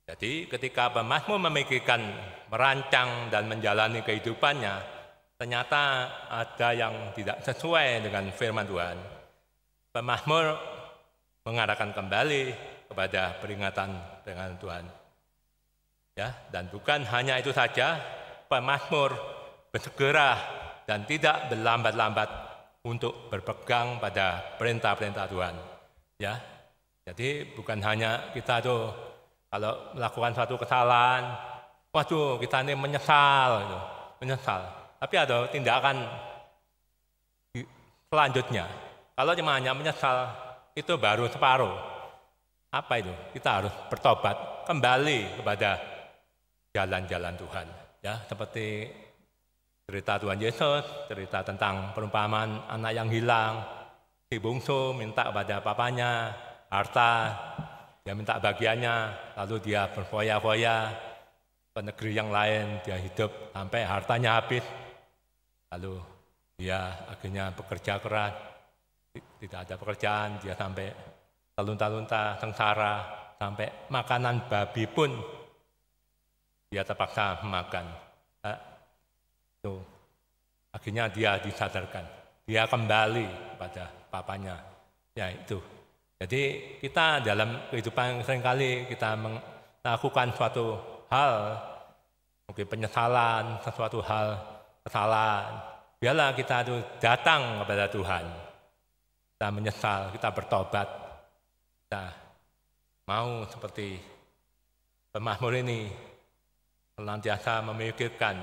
Jadi ketika pemazmur memikirkan, merancang dan menjalani kehidupannya, ternyata ada yang tidak sesuai dengan firman Tuhan. Pemazmur mengarahkan kembali kepada peringatan-peringatan Tuhan. Ya, dan bukan hanya itu saja, pemazmur bersegera dan tidak berlambat-lambat untuk berpegang pada perintah-perintah Tuhan. Ya, jadi bukan hanya kita tuh kalau melakukan suatu kesalahan, waduh kita ini menyesal, gitu, menyesal. Tapi ada tindakan selanjutnya. Kalau cuma hanya menyesal, itu baru separuh. Apa itu? Kita harus bertobat kembali kepada jalan-jalan Tuhan. Ya, seperti cerita Tuhan Yesus, cerita tentang perumpamaan anak yang hilang, si bungsu minta kepada papanya harta, dia minta bagiannya, lalu dia berfoya-foya ke negeri yang lain, dia hidup sampai hartanya habis, lalu dia akhirnya bekerja keras, tidak ada pekerjaan, dia sampai terlunta-lunta, sengsara, sampai makanan babi pun dia terpaksa makan. Akhirnya dia disadarkan, dia kembali kepada papanya. Ya itu. Jadi kita dalam kehidupan seringkali kita melakukan suatu hal, mungkin penyesalan, sesuatu hal kesalahan. Biarlah kita itu datang kepada Tuhan. Kita menyesal, kita bertobat. Kita mau seperti pemazmur ini senantiasa memikirkan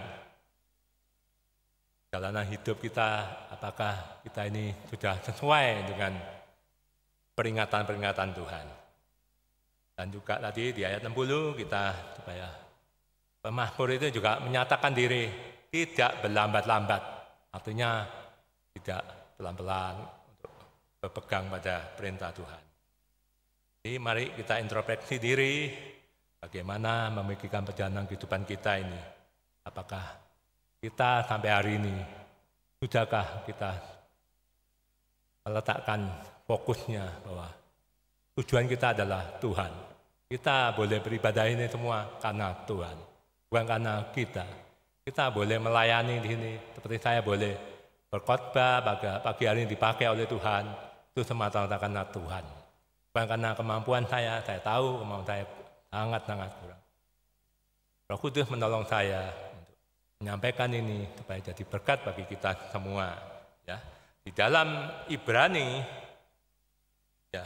jalanan hidup kita, apakah kita ini sudah sesuai dengan peringatan-peringatan Tuhan. Dan juga tadi di ayat 60 kita supaya pemazmur itu juga menyatakan diri tidak berlambat-lambat, artinya tidak pelan-pelan untuk berpegang pada perintah Tuhan. Jadi mari kita introspeksi diri, bagaimana memikirkan perjalanan kehidupan kita ini. Apakah kita sampai hari ini, sudahkah kita meletakkan fokusnya bahwa tujuan kita adalah Tuhan. Kita boleh beribadah ini semua karena Tuhan, bukan karena kita. Kita boleh melayani di sini, seperti saya boleh berkhotbah pagi hari ini dipakai oleh Tuhan, itu semata-mata karena Tuhan. Bukan karena kemampuan saya tahu kemampuan saya sangat-sangat kurang. Roh Kudus menolong saya untuk menyampaikan ini supaya jadi berkat bagi kita semua. Ya. Di dalam Ibrani ya,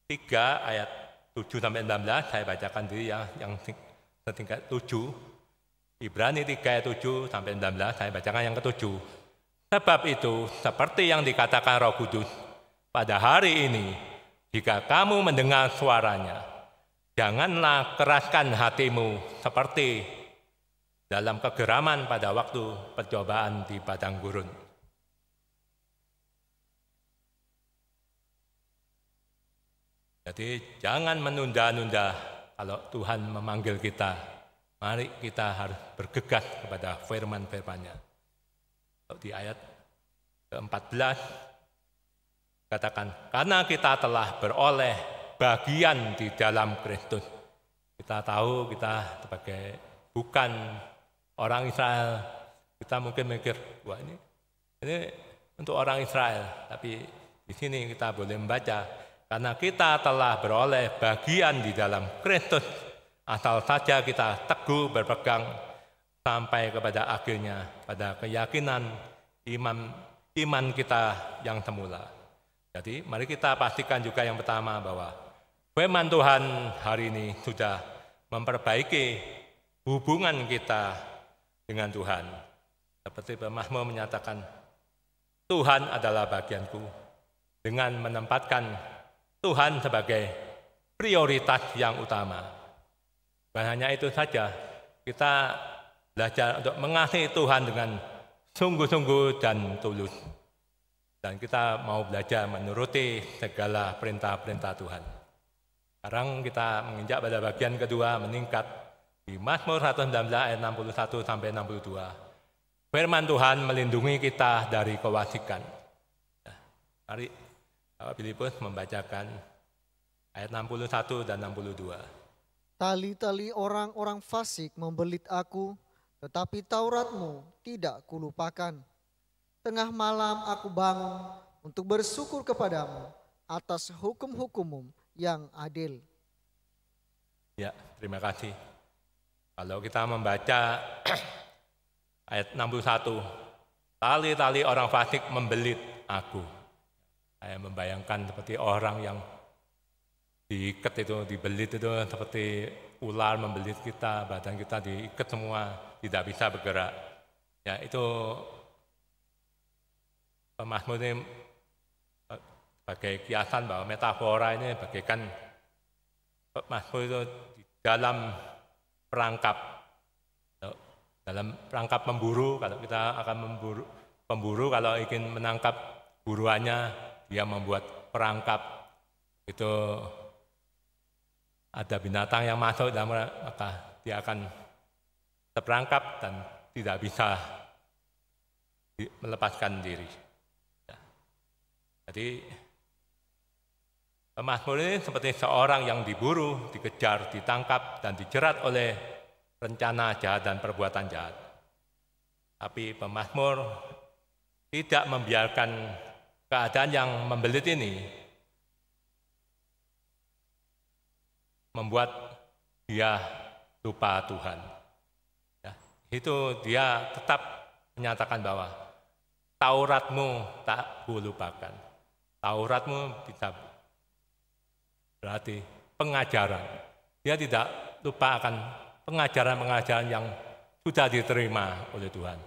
3 ayat 7-16 saya bacakan diri ya, yang setingkat 7. Ibrani 3 ayat 7-16 saya bacakan yang ke-7. Sebab itu seperti yang dikatakan Roh Kudus, pada hari ini jika kamu mendengar suaranya, janganlah keraskan hatimu seperti dalam kegeraman pada waktu percobaan di padang gurun. Jadi jangan menunda-nunda kalau Tuhan memanggil kita. Mari kita harus bergegas kepada firman-firman-Nya. Di ayat ke-14 katakan, karena kita telah beroleh bagian di dalam Kristus. Kita tahu kita sebagai bukan orang Israel. Kita mungkin mikir, wah ini untuk orang Israel. Tapi di sini kita boleh membaca, karena kita telah beroleh bagian di dalam Kristus, asal saja kita teguh berpegang sampai kepada akhirnya, pada keyakinan iman kita yang semula. Jadi mari kita pastikan juga yang pertama bahwa firman Tuhan hari ini sudah memperbaiki hubungan kita dengan Tuhan. Seperti pemazmur menyatakan, Tuhan adalah bagianku, dengan menempatkan Tuhan sebagai prioritas yang utama. Bukan hanya itu saja, kita belajar untuk mengasihi Tuhan dengan sungguh-sungguh dan tulus. Dan kita mau belajar menuruti segala perintah-perintah Tuhan. Sekarang kita menginjak pada bagian kedua, meningkat di Mazmur 119 ayat 61-62. Firman Tuhan melindungi kita dari kewasikan. Nah, mari Bapak Filipus membacakan ayat 61 dan 62. Tali-tali orang-orang fasik membelit aku, tetapi Tauratmu tidak kulupakan. Tengah malam aku bangun untuk bersyukur kepadamu atas hukum-hukum-Mu yang adil. Ya, terima kasih. Kalau kita membaca ayat 61, tali-tali orang fasik membelit aku. Saya membayangkan seperti orang yang diikat itu, dibelit itu seperti ular membelit kita, badan kita diikat semua, tidak bisa bergerak. Ya, itu pemazmur ini sebagai kiasan bahwa metafora ini bagaikan pemazmur itu di dalam perangkap memburu. Kalau kita akan pemburu kalau ingin menangkap buruannya, dia membuat perangkap, itu ada binatang yang masuk dalam, maka dia akan terperangkap dan tidak bisa melepaskan diri. Jadi pemazmur ini seperti seorang yang diburu, dikejar, ditangkap dan dijerat oleh rencana jahat dan perbuatan jahat. Tapi pemazmur tidak membiarkan keadaan yang membelit ini membuat dia lupa Tuhan. Ya, itu dia tetap menyatakan bahwa Tauratmu tak kulupakan. Tauratmu bisa berarti pengajaran. Dia tidak lupa akan pengajaran-pengajaran yang sudah diterima oleh Tuhan.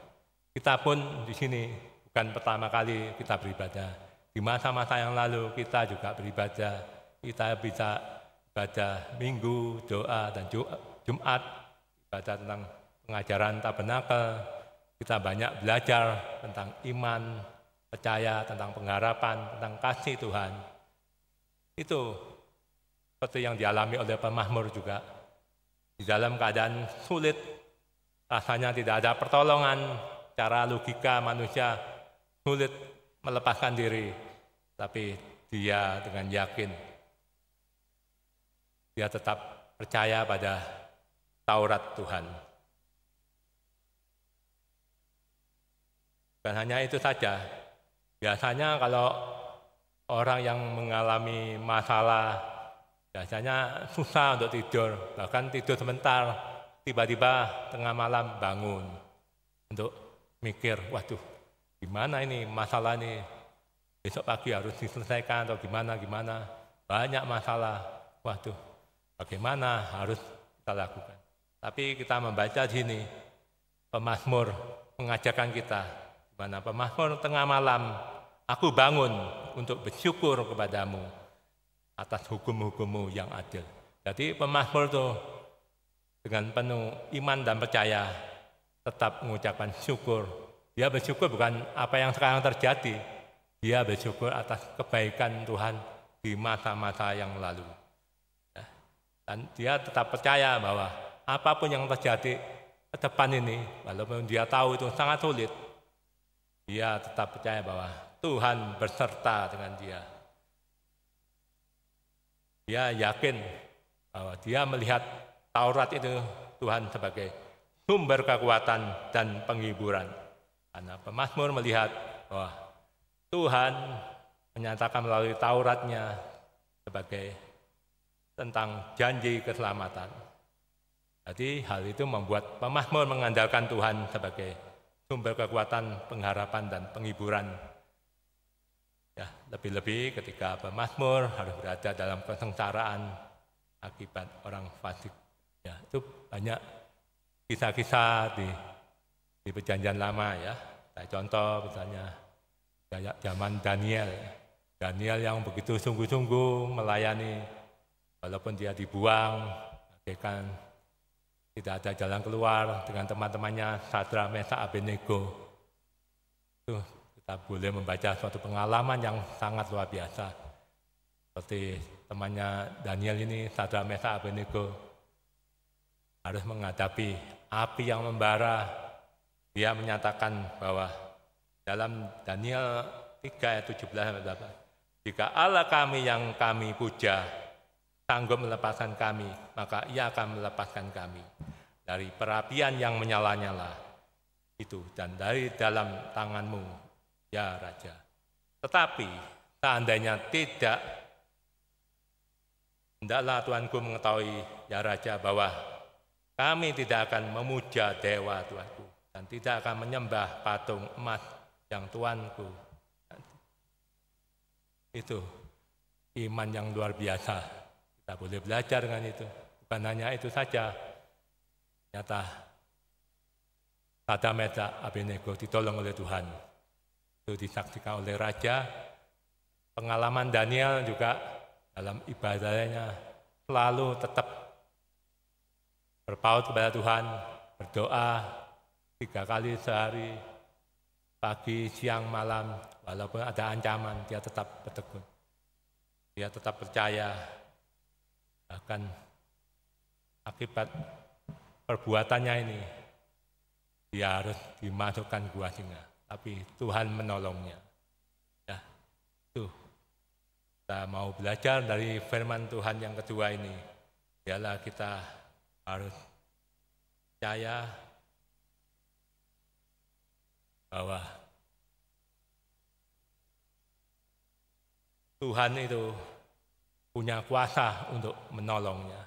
Kita pun di sini bukan pertama kali kita beribadah. Di masa-masa yang lalu kita juga beribadah. Kita bisa ibadah Minggu, doa, dan Jumat. Ibadah tentang pengajaran tabernakel. Kita banyak belajar tentang iman, percaya, tentang pengharapan, tentang kasih Tuhan. Itu seperti yang dialami oleh pemazmur juga. di dalam keadaan sulit, rasanya tidak ada pertolongan, cara logika manusia sulit melepaskan diri, tapi dia dengan yakin, dia tetap percaya pada Taurat Tuhan. Dan hanya itu saja, biasanya kalau orang yang mengalami masalah, biasanya susah untuk tidur, bahkan tidur sebentar, tiba-tiba tengah malam bangun untuk mikir, waduh, gimana ini masalah ini, besok pagi harus diselesaikan atau gimana, banyak masalah, waduh, bagaimana harus kita lakukan. Tapi kita membaca di sini, pemazmur mengajarkan kita, di mana pemazmur tengah malam, aku bangun untuk bersyukur kepadamu atas hukum-hukum-Mu yang adil. Jadi pemazmur itu dengan penuh iman dan percaya tetap mengucapkan syukur. Dia bersyukur bukan apa yang sekarang terjadi, dia bersyukur atas kebaikan Tuhan di masa-masa yang lalu. Dan dia tetap percaya bahwa apapun yang terjadi ke depan ini, walaupun dia tahu itu sangat sulit, dia tetap percaya bahwa Tuhan berserta dengan dia. Dia yakin bahwa dia melihat Taurat itu Tuhan sebagai sumber kekuatan dan penghiburan. Karena pemazmur melihat bahwa Tuhan menyatakan melalui Tauratnya sebagai tentang janji keselamatan. Jadi hal itu membuat pemazmur mengandalkan Tuhan sebagai sumber kekuatan, pengharapan, dan penghiburan. Ya, lebih-lebih ketika pemazmur harus berada dalam kesengsaraan akibat orang fasik. Ya, itu banyak kisah-kisah di Perjanjian Lama ya. Saya contoh misalnya zaman Daniel. Daniel yang begitu sungguh-sungguh melayani, walaupun dia dibuang, bagaikan tidak ada jalan keluar dengan teman-temannya Sadrak, Mesak, Abednego. Itu kita boleh membaca suatu pengalaman yang sangat luar biasa. Seperti temannya Daniel ini, Sadrak, Mesak, Abednego, harus menghadapi api yang membara. Dia menyatakan bahwa dalam Daniel 3 ayat 17, jika Allah kami yang kami puja sanggup melepaskan kami, maka Ia akan melepaskan kami dari perapian yang menyala-nyala itu dan dari dalam tangan-Mu, ya Raja. Tetapi seandainya tidak, hendaklah Tuanku mengetahui, ya Raja, bahwa kami tidak akan memuja dewa Tuanku dan tidak akan menyembah patung emas yang Tuanku. Itu iman yang luar biasa. Kita boleh belajar dengan itu. Bukan hanya itu saja. Nyata Sadrak, Mesak, Abednego ditolong oleh Tuhan. Itu disaksikan oleh Raja. Pengalaman Daniel juga dalam ibadahnya selalu tetap berpaut kepada Tuhan, berdoa 3 kali sehari, pagi, siang, malam, walaupun ada ancaman, dia tetap bertekun. Dia tetap percaya, bahkan akibat perbuatannya ini, dia harus dimasukkan gua singa, tapi Tuhan menolongnya. Ya, itu kita mau belajar dari firman Tuhan yang kedua ini, ialah kita harus percaya bahwa Tuhan itu punya kuasa untuk menolongnya.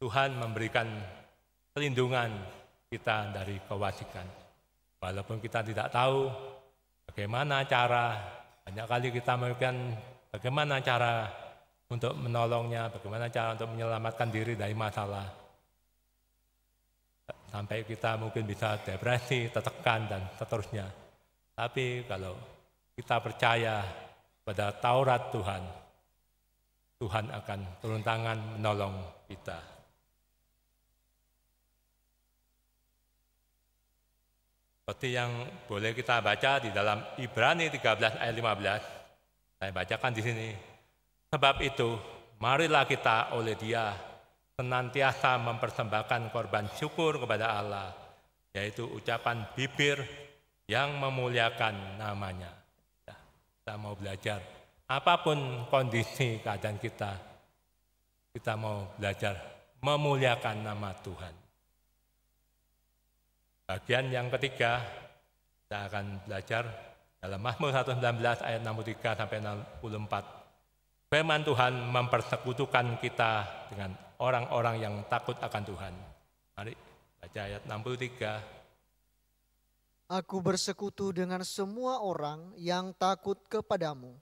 Tuhan memberikan perlindungan kita dari kewasikan. Walaupun kita tidak tahu bagaimana cara, banyak kali kita memberikan bagaimana cara untuk menolongnya, bagaimana cara untuk menyelamatkan diri dari masalah. Sampai kita mungkin bisa depresi, tertekan, dan seterusnya. Tapi kalau kita percaya pada Taurat Tuhan, Tuhan akan turun tangan menolong kita. Seperti yang boleh kita baca di dalam Ibrani 13 ayat 15, saya bacakan di sini. Sebab itu, marilah kita oleh Dia senantiasa mempersembahkan korban syukur kepada Allah, yaitu ucapan bibir yang memuliakan namanya. Ya, kita mau belajar, apapun kondisi keadaan kita mau belajar memuliakan nama Tuhan. Bagian yang ketiga, kita akan belajar dalam Mazmur 119 ayat 63 sampai 64. Firman Tuhan mempersekutukan kita dengan orang-orang yang takut akan Tuhan. Mari baca ayat 63. Aku bersekutu dengan semua orang yang takut kepadamu,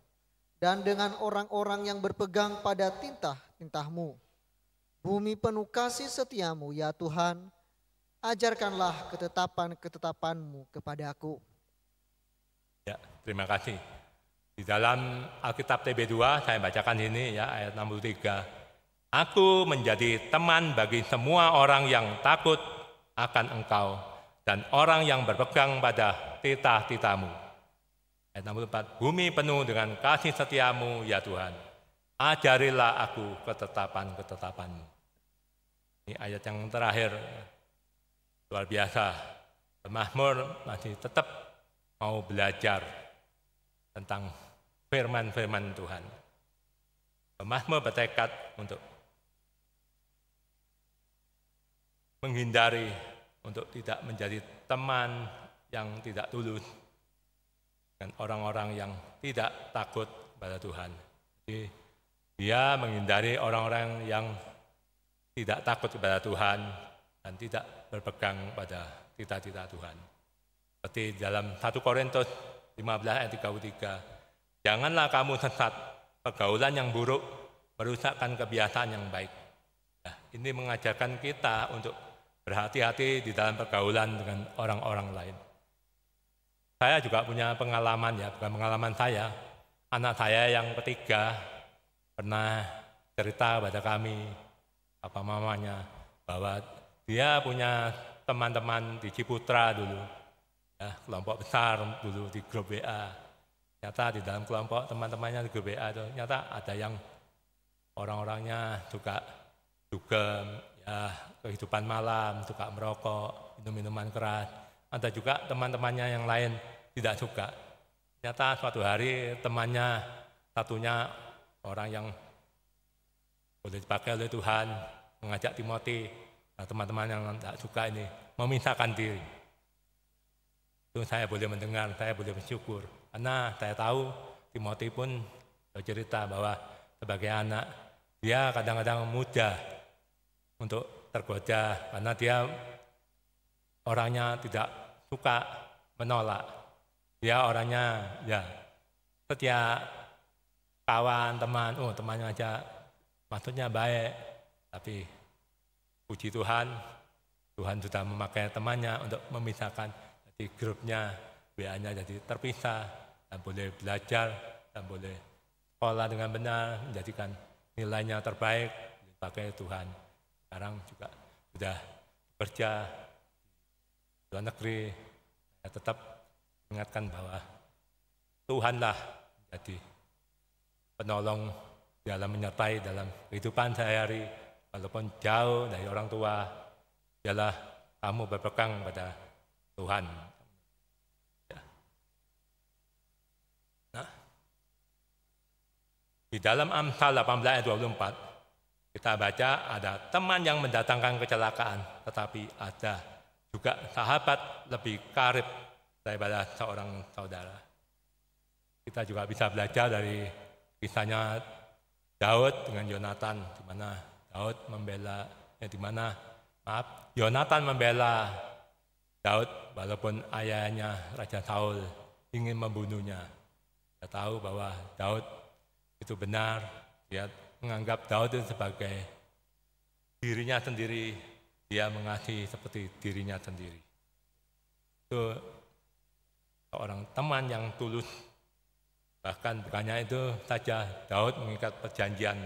dan dengan orang-orang yang berpegang pada tintah-tintahmu. Bumi penuh kasih setiamu, ya Tuhan, ajarkanlah ketetapan-ketetapanmu kepadaku. Ya, terima kasih. Di dalam Alkitab TB2 saya bacakan ini ya, ayat 63. Aku menjadi teman bagi semua orang yang takut akan Engkau dan orang yang berpegang pada titah-titahmu. Ayat 64. Bumi penuh dengan kasih setiamu, ya Tuhan. Ajarilah aku ketetapan-ketetapanmu. Ini ayat yang terakhir. Luar biasa. Pemazmur masih tetap mau belajar tentang firman-firman Tuhan. Pemazmur bertekad untuk menghindari, untuk tidak menjadi teman yang tidak tulus dan orang-orang yang tidak takut pada Tuhan. Jadi dia menghindari orang-orang yang tidak takut kepada Tuhan dan tidak berpegang pada titah-titah Tuhan. Seperti dalam 1 Korintus 15 ayat 33, janganlah kamu sesat, pergaulan yang buruk merusakkan kebiasaan yang baik. Nah, ini mengajarkan kita untuk berhati-hati di dalam pergaulan dengan orang-orang lain. Saya juga punya pengalaman ya, bukan pengalaman saya. Anak saya yang ketiga pernah cerita pada kami, apa mamanya, bahwa dia punya teman-teman di Ciputra dulu, ya, kelompok besar dulu di grup WA. Ternyata di dalam kelompok teman-temannya di grup WA itu, ternyata ada yang orang-orangnya suka dugem, ya, kehidupan malam, suka merokok, minum-minuman keras. Ada juga teman-temannya yang lain tidak suka. Ternyata suatu hari temannya satunya orang yang boleh dipakai oleh Tuhan, mengajak Timothy, nah, teman-teman yang tidak suka ini memisahkan diri. Itu saya boleh mendengar, saya boleh bersyukur. Karena saya tahu Timothy pun bercerita bahwa sebagai anak, dia kadang-kadang mudah untuk tergoda karena dia orangnya tidak suka menolak. Dia orangnya ya setia kawan, teman, temannya aja maksudnya baik, tapi puji Tuhan, Tuhan sudah memakai temannya untuk memisahkan. Jadi grupnya, WA-nya jadi terpisah, dan boleh belajar, dan boleh sekolah dengan benar, menjadikan nilainya terbaik, dipakai Tuhan. Sekarang juga sudah bekerja di luar negeri. Saya tetap ingatkan bahwa Tuhanlah menjadi penolong dalam menyertai dalam kehidupan sehari-hari, walaupun jauh dari orang tua, ialah kamu berpegang pada Tuhan. Ya. Nah, di dalam Amsal 18 ayat 24, kita baca ada teman yang mendatangkan kecelakaan, tetapi ada juga sahabat lebih karib daripada seorang saudara. Kita juga bisa belajar dari kisahnya Daud dengan Yonatan, di mana Yonatan membela Daud walaupun ayahnya Raja Saul ingin membunuhnya. Kita tahu bahwa Daud itu benar, dia menganggap Daud itu sebagai dirinya sendiri, dia mengasihi seperti dirinya sendiri. Itu seorang teman yang tulus. Bahkan bukannya itu saja, Daud mengikat perjanjian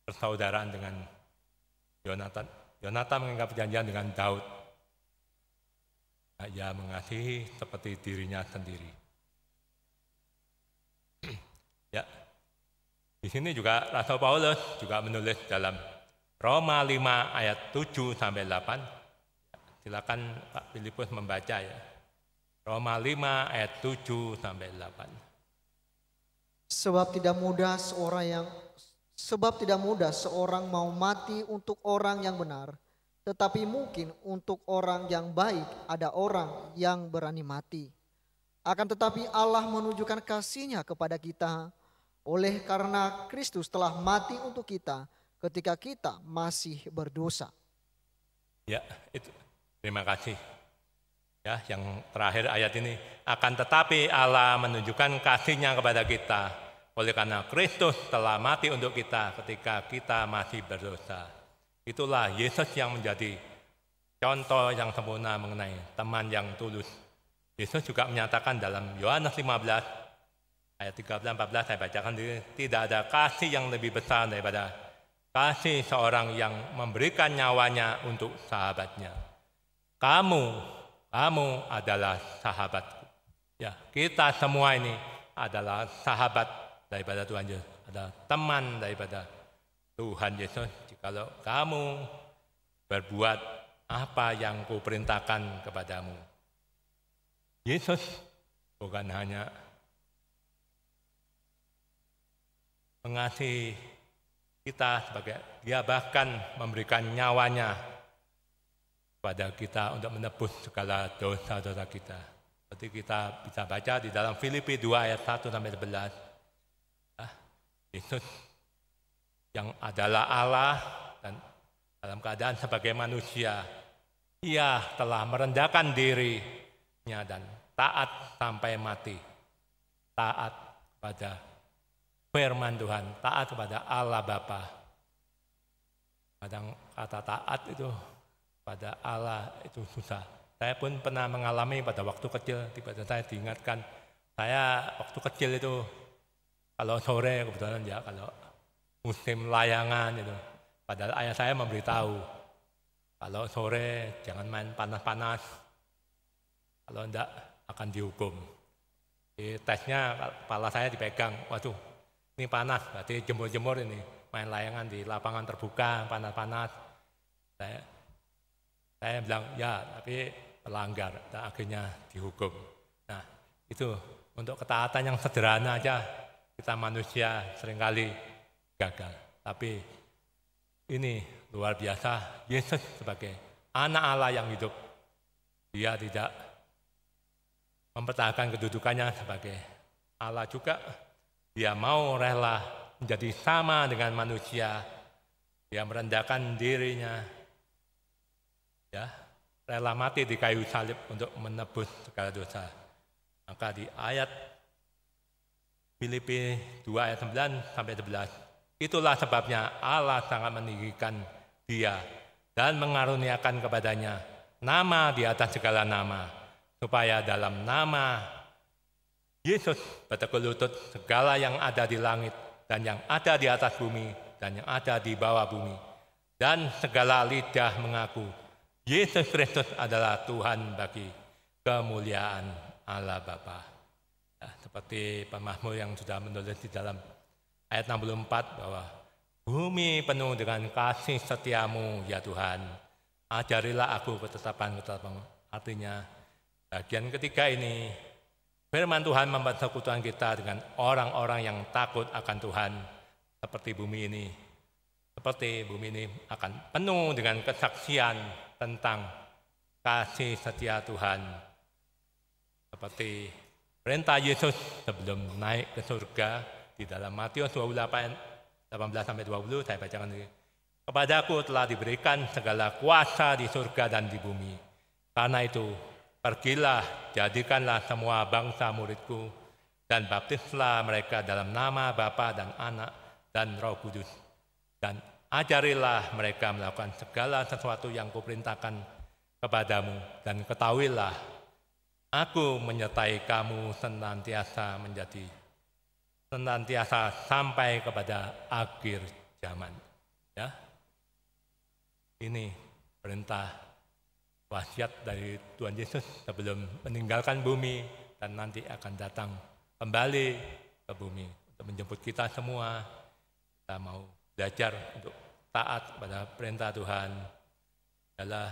persaudaraan dengan Yonatan. Yonatan mengikat perjanjian dengan Daud. Ia mengasihi seperti dirinya sendiri. Ya, di sini juga Rasul Paulus juga menulis dalam Roma 5 ayat 7 sampai 8. Silakan Pak Filipus membaca ya. Roma 5 ayat 7 sampai 8. Sebab tidak mudah seorang mau mati untuk orang yang benar, tetapi mungkin untuk orang yang baik ada orang yang berani mati. Akan tetapi Allah menunjukkan kasih-Nya kepada kita oleh karena Kristus telah mati untuk kita ketika kita masih berdosa. Ya, itu. Terima kasih. Ya, yang terakhir ayat ini. Akan tetapi Allah menunjukkan kasih-Nya kepada kita oleh karena Kristus telah mati untuk kita ketika kita masih berdosa. Itulah Yesus yang menjadi contoh yang sempurna mengenai teman yang tulus. Yesus juga menyatakan dalam Yohanes 15 ayat 13-14 saya bacakan, tidak ada kasih yang lebih besar daripada kasih seorang yang memberikan nyawanya untuk sahabatnya. Kamu adalah sahabatku. Ya, kita semua ini adalah sahabat daripada Tuhan Yesus, adalah teman daripada Tuhan Yesus. Jikalau kamu berbuat apa yang kuperintahkan kepadamu. Yesus bukan hanya mengasihi kita sebagai Dia bahkan memberikan nyawanya kepada kita untuk menebus segala dosa-dosa kita. Seperti kita bisa baca di dalam Filipi 2 ayat 1 sampai 11. Yesus yang adalah Allah dan dalam keadaan sebagai manusia, Ia telah merendahkan dirinya dan taat sampai mati. Taat pada firman Tuhan, taat kepada Allah Bapa. Kadang kata taat itu pada Allah itu susah. Saya pun pernah mengalami pada waktu kecil, tiba-tiba saya diingatkan, saya waktu kecil itu kalau sore kebetulan ya kalau musim layangan itu, padahal ayah saya memberitahu kalau sore jangan main panas-panas, kalau enggak akan dihukum. Di tesnya kepala saya dipegang, waduh ini panas, berarti jemur-jemur ini, main layangan di lapangan terbuka panas-panas. Saya bilang ya, tapi pelanggar dan akhirnya dihukum. Nah itu untuk ketaatan yang sederhana aja kita manusia seringkali gagal. Tapi ini luar biasa, Yesus sebagai anak Allah yang hidup, Dia tidak mempertahankan kedudukannya sebagai Allah juga. Dia mau rela menjadi sama dengan manusia. Dia merendahkan dirinya, ya, rela mati di kayu salib untuk menebus segala dosa. Maka di ayat Filipi 2 ayat 9 sampai 11, itulah sebabnya Allah sangat meninggikan Dia dan mengaruniakan kepadanya nama di atas segala nama, supaya dalam nama Yesus bertekuk lutut segala yang ada di langit dan yang ada di atas bumi dan yang ada di bawah bumi, dan segala lidah mengaku Yesus Kristus adalah Tuhan bagi kemuliaan Allah Bapa. Ya, seperti pemazmur yang sudah menulis di dalam ayat 64 bahwa bumi penuh dengan kasih setiamu ya Tuhan. Ajarilah aku ketetapan-ketetapan. Artinya bagian ketiga ini firman Tuhan mempersekutukan kita dengan orang-orang yang takut akan Tuhan. Seperti bumi ini akan penuh dengan kesaksian tentang kasih setia Tuhan. Seperti perintah Yesus sebelum naik ke surga di dalam Matius 28, 18-20, saya bacakan ini. Kepadaku telah diberikan segala kuasa di surga dan di bumi. Karena itu, pergilah, jadikanlah semua bangsa muridku, dan baptislah mereka dalam nama Bapa dan Anak dan Roh Kudus. Dan ajarilah mereka melakukan segala sesuatu yang kuperintahkan kepadamu, dan ketahuilah, aku menyertai kamu senantiasa sampai kepada akhir zaman. Ya, ini perintah wasiat dari Tuhan Yesus sebelum meninggalkan bumi dan nanti akan datang kembali ke bumi untuk menjemput kita semua. Kita mau belajar untuk taat pada perintah Tuhan adalah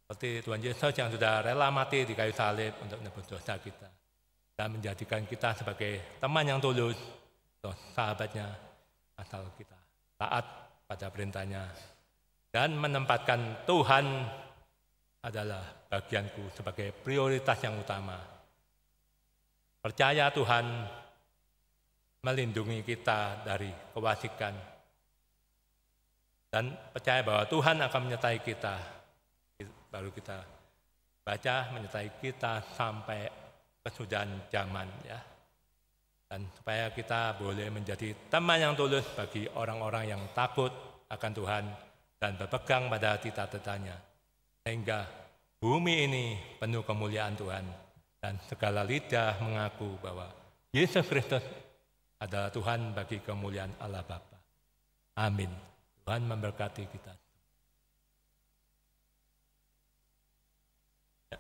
seperti Tuhan Yesus yang sudah rela mati di kayu salib untuk menebus dosa kita dan menjadikan kita sebagai teman yang tulus atau sahabatnya asal kita taat pada perintahnya dan menempatkan Tuhan adalah bagianku sebagai prioritas yang utama. Percaya Tuhan melindungi kita dari kewasikan dan percaya bahwa Tuhan akan menyertai kita. Baru kita baca menyertai kita sampai kesudahan zaman ya. Dan supaya kita boleh menjadi teman yang tulus bagi orang-orang yang takut akan Tuhan dan berpegang pada cita-citanya. Sehingga bumi ini penuh kemuliaan Tuhan dan segala lidah mengaku bahwa Yesus Kristus adalah Tuhan bagi kemuliaan Allah Bapa. Amin. Tuhan memberkati kita. Ya.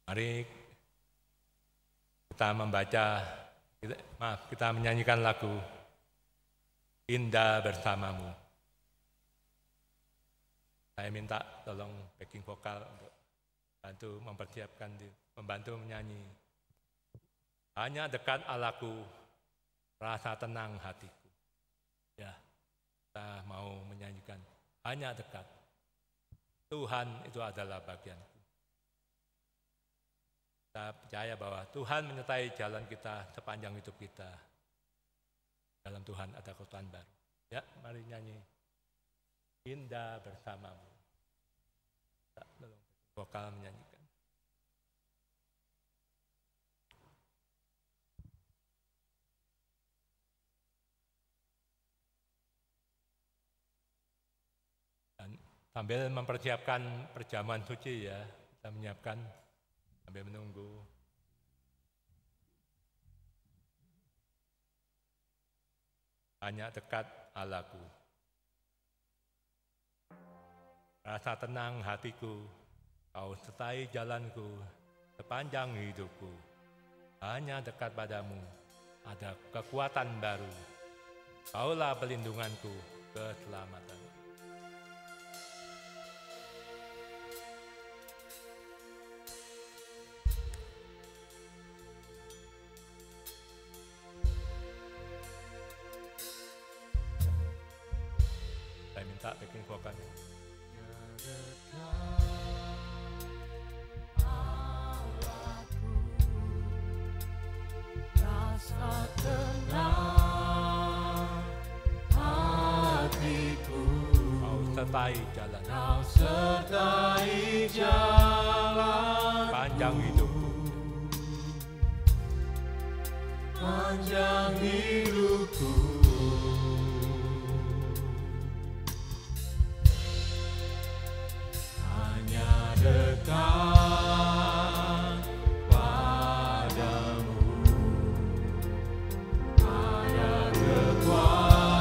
Mari kita menyanyikan lagu Indah Bersamamu. Saya minta tolong backing vokal untuk bantu mempersiapkan, membantu menyanyi. Hanya dekat Allahku, rasa tenang hatiku. Ya, kita mau menyanyikan hanya dekat. Tuhan itu adalah bagianku. Kita percaya bahwa Tuhan menyertai jalan kita sepanjang hidup kita. Dalam Tuhan ada kekuatan baru. Ya, mari nyanyi. Indah bersamamu. Vokal menyanyikan. Dan sambil mempersiapkan perjamuan suci ya, kita menyiapkan sambil menunggu. Hanya dekat Allahku. Rasa tenang hatiku, kau sertai jalanku sepanjang hidupku. Hanya dekat padamu ada kekuatan baru. Kaulah pelindunganku, keselamatan. Saya minta backing vokalnya. Rasa tenang hatiku, Kau sertai jalan, kau sertai jalan panjang hidupku. panjang hidupku. Hanya dekat padamu ada kekuatan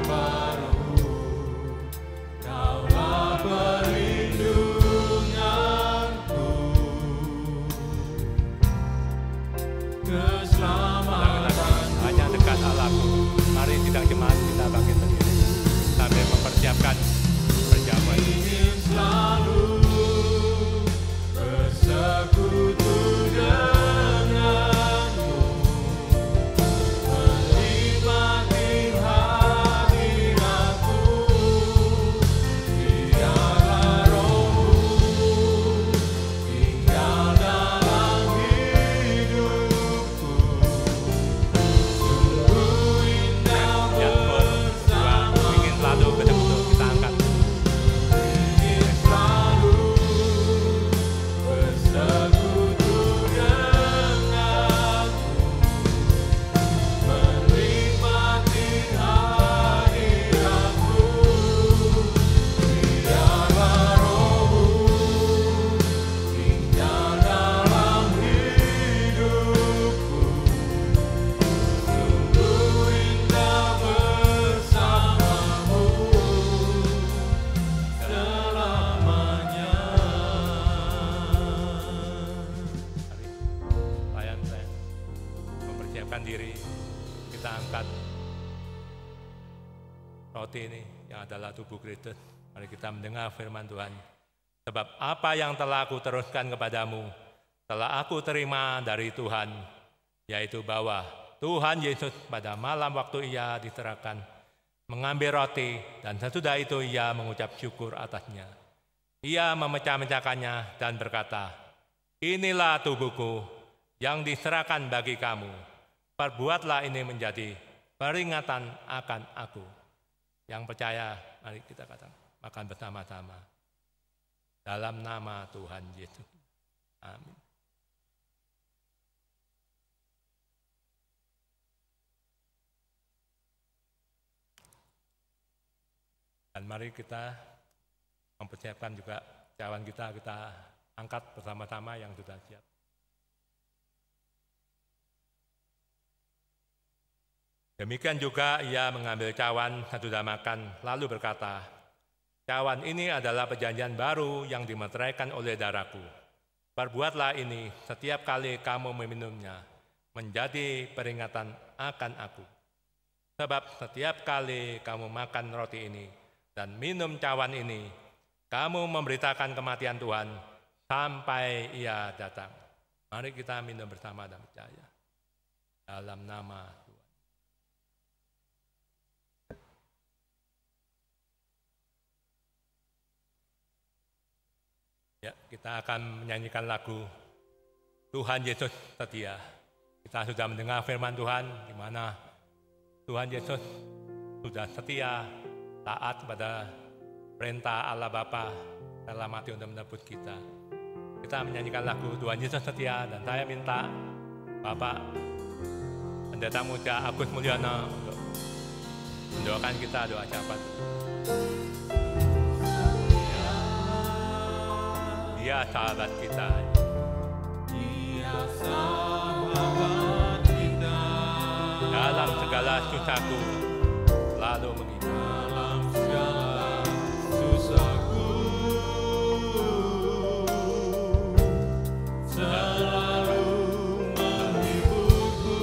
baru. Kaulah perlindunganku, keselamatan. Hanya dekat Allahku. Mari sidang jemaat kita bangkit berdiri sambil mempersiapkan perjamuan. Ingin selalu bersekutu denganmu, menikmati hadiratmu. Biarlah Roh-Mu tinggal dalam hidupku. Sungguh indah Yang berdua ingin selalu betul-betul kita angkat. ingin selalu bersekutu denganmu, menikmati hadiratmu. Biarlah Roh-Mu tinggal dalam hidupku. Sungguh indah bersamamu selamanya. Mari, layan saya mempersiapkan diri, kita angkat roti ini yang adalah tubuh Kristus. Mari kita mendengar firman Tuhan. Sebab apa yang telah aku teruskan kepadamu, telah aku terima dari Tuhan, yaitu bahwa Tuhan Yesus pada malam waktu ia diserahkan, mengambil roti, dan sesudah itu ia mengucap syukur atasnya. Ia memecah-mecahkannya dan berkata, inilah tubuhku yang diserahkan bagi kamu. Perbuatlah ini menjadi peringatan akan aku. Yang percaya, mari kita katakan, makan bersama-sama. Dalam nama Tuhan Yesus. Amin. Dan mari kita mempersiapkan juga cawan kita angkat bersama-sama yang sudah siap. Demikian juga ia mengambil cawan sesudah makan, lalu berkata, cawan ini adalah perjanjian baru yang dimeteraikan oleh darahku. Perbuatlah ini setiap kali kamu meminumnya, menjadi peringatan akan aku. Sebab setiap kali kamu makan roti ini dan minum cawan ini, kamu memberitakan kematian Tuhan sampai ia datang. Mari kita minum bersama dan percaya. Dalam nama Tuhan. Ya, kita akan menyanyikan lagu Tuhan Yesus Setia. Kita sudah mendengar firman Tuhan di mana Tuhan Yesus sudah setia, taat pada perintah Allah Bapa dalam mati untuk menebus kita. Kita menyanyikan lagu Tuhan Yesus Setia, dan saya minta Bapak Pendeta Muda Agus Mulyono untuk mendoakan kita doa syafaat. Dia sahabat kita. Dia sahabat kita. Dalam segala susahku selalu mengingat. Dalam segala susahku selalu menghiburku.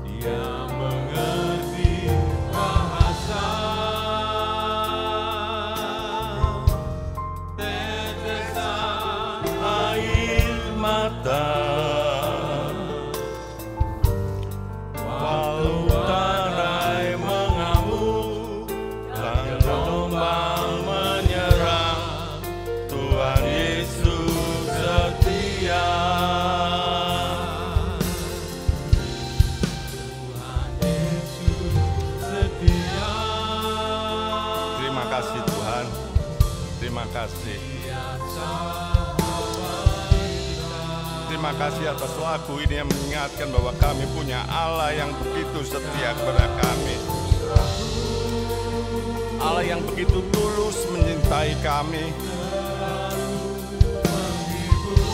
Dia mengerti bahasa tetesan air mata. Terima kasih atas lagu ini yang mengingatkan bahwa kami punya Allah yang begitu setia kepada kami. Allah yang begitu tulus mencintai kami,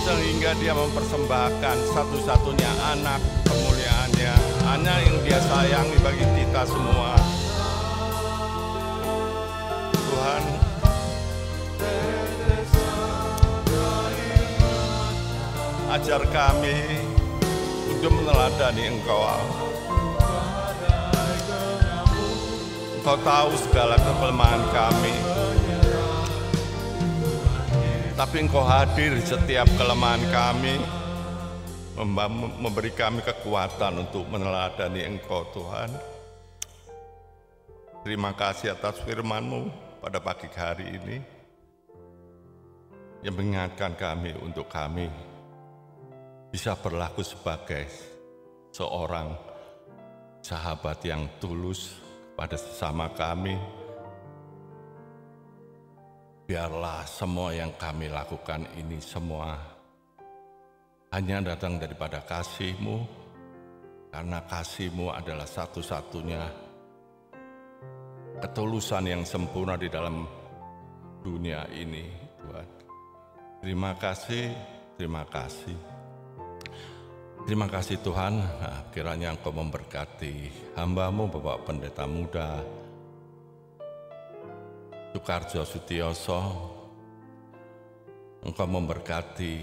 sehingga dia mempersembahkan satu-satunya anak kemuliaannya, anak yang dia sayangi bagi kita semua. Tuhan, ajar kami untuk meneladani Engkau. Engkau tahu segala kelemahan kami, tapi Engkau hadir di setiap kelemahan kami, memberi kami kekuatan untuk meneladani Engkau, Tuhan. Terima kasih atas firman-Mu pada pagi hari ini yang mengingatkan kami untuk kami bisa berlaku sebagai seorang sahabat yang tulus pada sesama kami. Biarlah semua yang kami lakukan ini semua hanya datang daripada kasih-Mu, karena kasih-Mu adalah satu-satunya ketulusan yang sempurna di dalam dunia ini, Tuhan. Terima kasih, terima kasih. Terima kasih Tuhan, kiranya Engkau memberkati hamba-Mu Bapak Pendeta Muda Soekarjo Sutioso. Engkau memberkati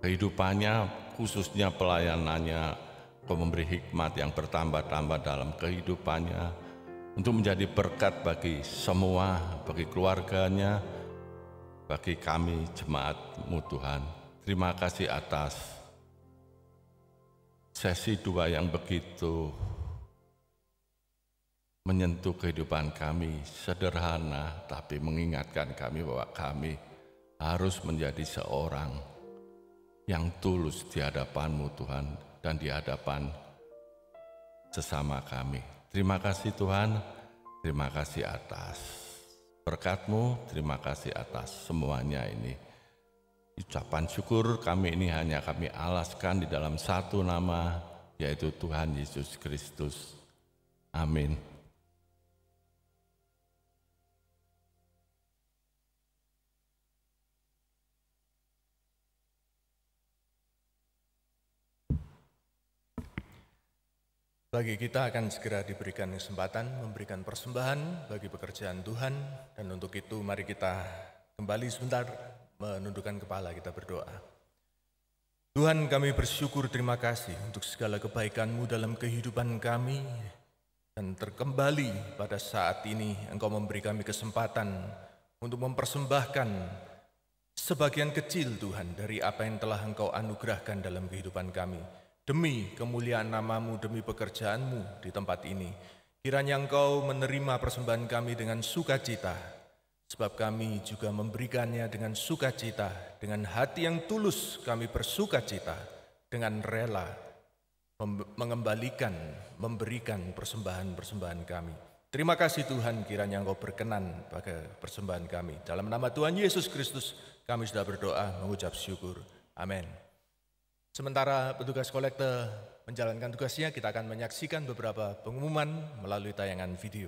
kehidupannya, khususnya pelayanannya Kau memberi hikmat yang bertambah-tambah dalam kehidupannya untuk menjadi berkat bagi semua, bagi keluarganya, bagi kami jemaat-Mu Tuhan. Terima kasih atas sesi 2 yang begitu menyentuh kehidupan kami, sederhana tapi mengingatkan kami bahwa kami harus menjadi seorang yang tulus di hadapan-Mu Tuhan dan di hadapan sesama kami. Terima kasih Tuhan, terima kasih atas berkat-Mu, terima kasih atas semuanya ini. Ucapan syukur kami ini hanya kami alaskan di dalam satu nama, yaitu Tuhan Yesus Kristus. Amin. Bagi kita akan segera diberikan kesempatan memberikan persembahan bagi pekerjaan Tuhan, dan untuk itu mari kita kembali sebentar menundukkan kepala, kita berdoa. Tuhan, kami bersyukur, terima kasih untuk segala kebaikan-Mu dalam kehidupan kami, dan terkembali pada saat ini Engkau memberi kami kesempatan untuk mempersembahkan sebagian kecil Tuhan dari apa yang telah Engkau anugerahkan dalam kehidupan kami. Demi kemuliaan nama-Mu, demi pekerjaan-Mu di tempat ini. Kiranya Engkau menerima persembahan kami dengan sukacita, sebab kami juga memberikannya dengan sukacita, dengan hati yang tulus kami bersukacita, dengan rela mengembalikan, memberikan persembahan-persembahan kami. Terima kasih Tuhan, kiranya Engkau berkenan pada persembahan kami. Dalam nama Tuhan Yesus Kristus kami sudah berdoa mengucap syukur. Amin. Sementara petugas kolektor menjalankan tugasnya, kita akan menyaksikan beberapa pengumuman melalui tayangan video.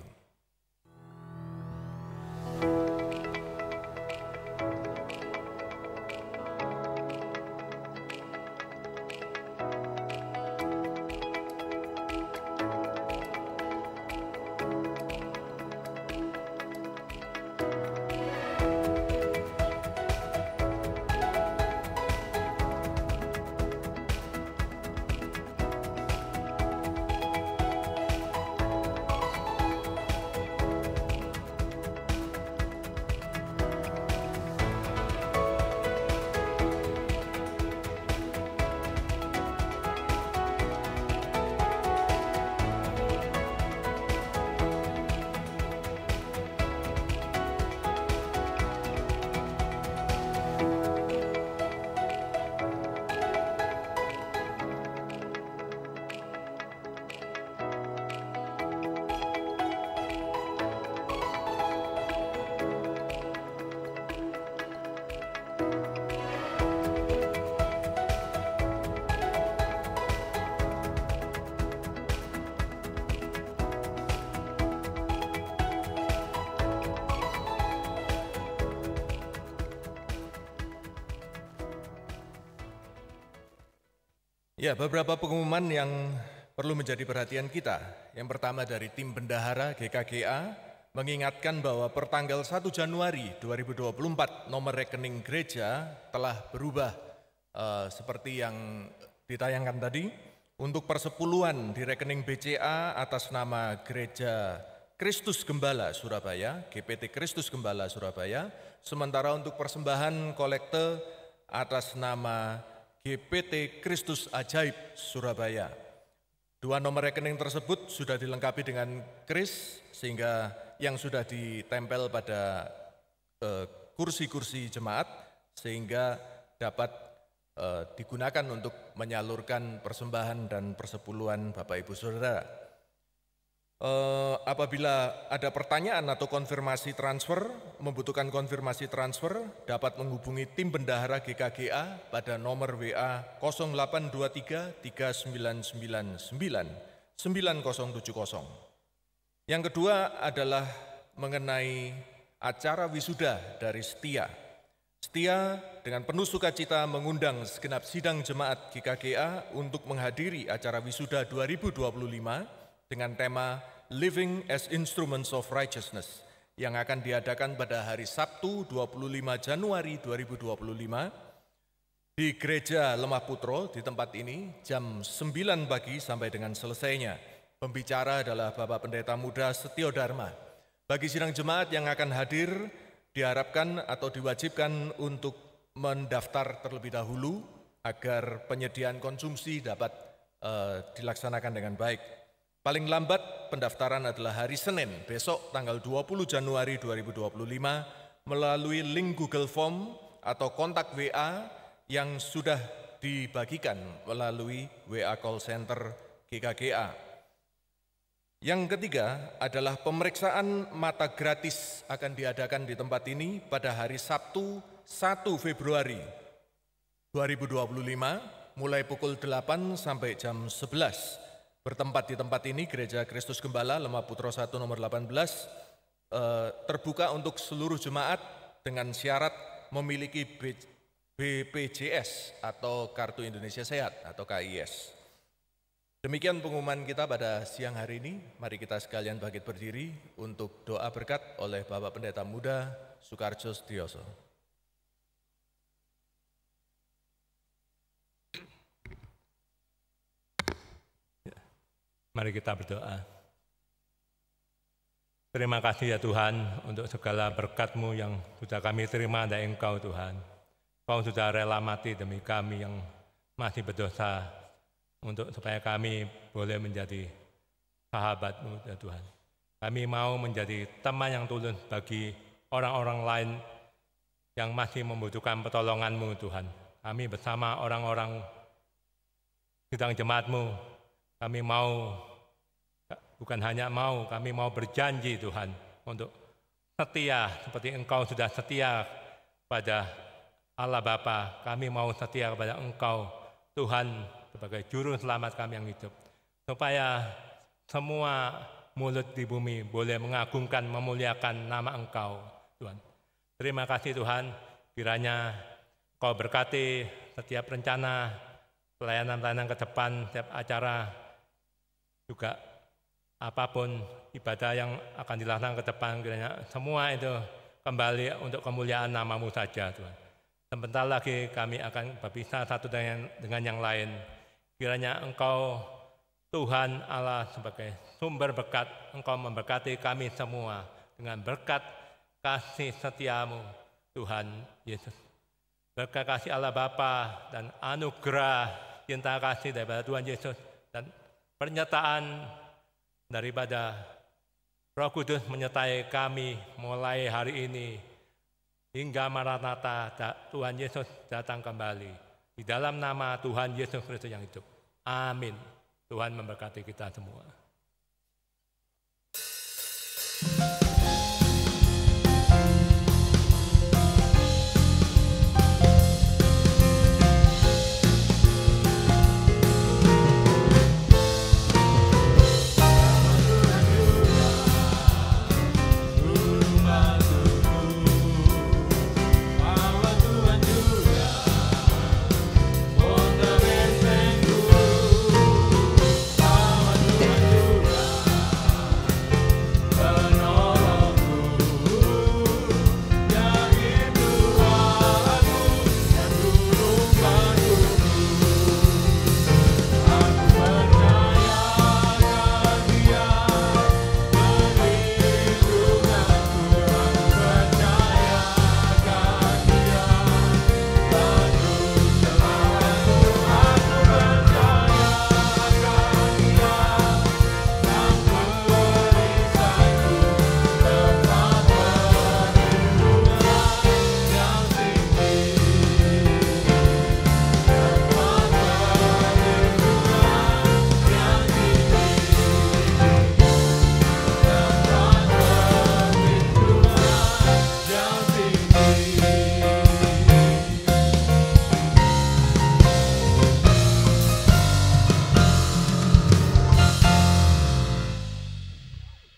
Ya, beberapa pengumuman yang perlu menjadi perhatian kita. Yang pertama dari tim bendahara GKGA mengingatkan bahwa pertanggal 1 Januari 2024 nomor rekening gereja telah berubah seperti yang ditayangkan tadi. Untuk persepuluhan di rekening BCA atas nama Gereja Kristus Gembala Surabaya, GPT Kristus Gembala Surabaya. Sementara untuk persembahan kolekte atas nama GPT Kristus Ajaib Surabaya. Dua nomor rekening tersebut sudah dilengkapi dengan kris, sehingga yang sudah ditempel pada kursi-kursi jemaat, sehingga dapat digunakan untuk menyalurkan persembahan dan persepuluhan Bapak Ibu Saudara. Apabila ada pertanyaan atau konfirmasi transfer, membutuhkan konfirmasi transfer, dapat menghubungi tim bendahara GKGA pada nomor WA 0823 3999 9070. Yang kedua adalah mengenai acara wisuda dari Setia. Setia dengan penuh sukacita mengundang segenap sidang jemaat GKGA untuk menghadiri acara wisuda 2025 dengan tema Living as Instruments of Righteousness yang akan diadakan pada hari Sabtu 25 Januari 2025. Di Gereja Lemah Putro, di tempat ini, jam 9 pagi sampai dengan selesainya. Pembicara adalah Bapak Pendeta Muda Setio Dharma. Bagi sidang jemaat yang akan hadir, diharapkan atau diwajibkan untuk mendaftar terlebih dahulu agar penyediaan konsumsi dapat dilaksanakan dengan baik. Paling lambat pendaftaran adalah hari Senin, besok tanggal 20 Januari 2025, melalui link Google Form atau kontak WA yang sudah dibagikan melalui WA call center GKGA. Yang ketiga adalah pemeriksaan mata gratis akan diadakan di tempat ini pada hari Sabtu 1 Februari 2025 mulai pukul 8 sampai jam 11. Bertempat di tempat ini Gereja Kristus Gembala Lemah Putro 1 nomor 18 terbuka untuk seluruh jemaat dengan syarat memiliki BPJS atau Kartu Indonesia Sehat atau KIS. Demikian pengumuman kita pada siang hari ini. Mari kita sekalian bangkit berdiri untuk doa berkat oleh Bapak Pendeta Muda Soekarjo Setioso. Mari kita berdoa. Terima kasih ya Tuhan untuk segala berkat-Mu yang sudah kami terima dari Engkau Tuhan. Kau sudah rela mati demi kami yang masih berdosa untuk supaya kami boleh menjadi sahabat-Mu ya Tuhan. Kami mau menjadi teman yang tulus bagi orang-orang lain yang masih membutuhkan pertolongan-Mu Tuhan. Kami bersama orang-orang sidang jemaat-Mu, kami mau, bukan hanya mau, kami mau berjanji Tuhan untuk setia seperti Engkau sudah setia pada Allah Bapa. Kami mau setia kepada Engkau Tuhan sebagai juru selamat kami yang hidup, supaya semua mulut di bumi boleh mengagungkan, memuliakan nama Engkau Tuhan. Terima kasih Tuhan, kiranya Kau berkati setiap rencana pelayanan-pelayanan ke depan, setiap acara, juga apapun ibadah yang akan dilaksanakan ke depan, kiranya semua itu kembali untuk kemuliaan nama-Mu saja Tuhan. Sebentar lagi kami akan berpisah satu dengan yang lain. Kiranya Engkau Tuhan Allah sebagai sumber berkat, Engkau memberkati kami semua dengan berkat kasih setia-Mu Tuhan Yesus. Berkat kasih Allah Bapa dan anugerah cinta kasih daripada Tuhan Yesus dan pernyataan daripada Roh Kudus menyertai kami mulai hari ini hingga Maranatha Tuhan Yesus datang kembali. Di dalam nama Tuhan Yesus Kristus yang hidup. Amin. Tuhan memberkati kita semua.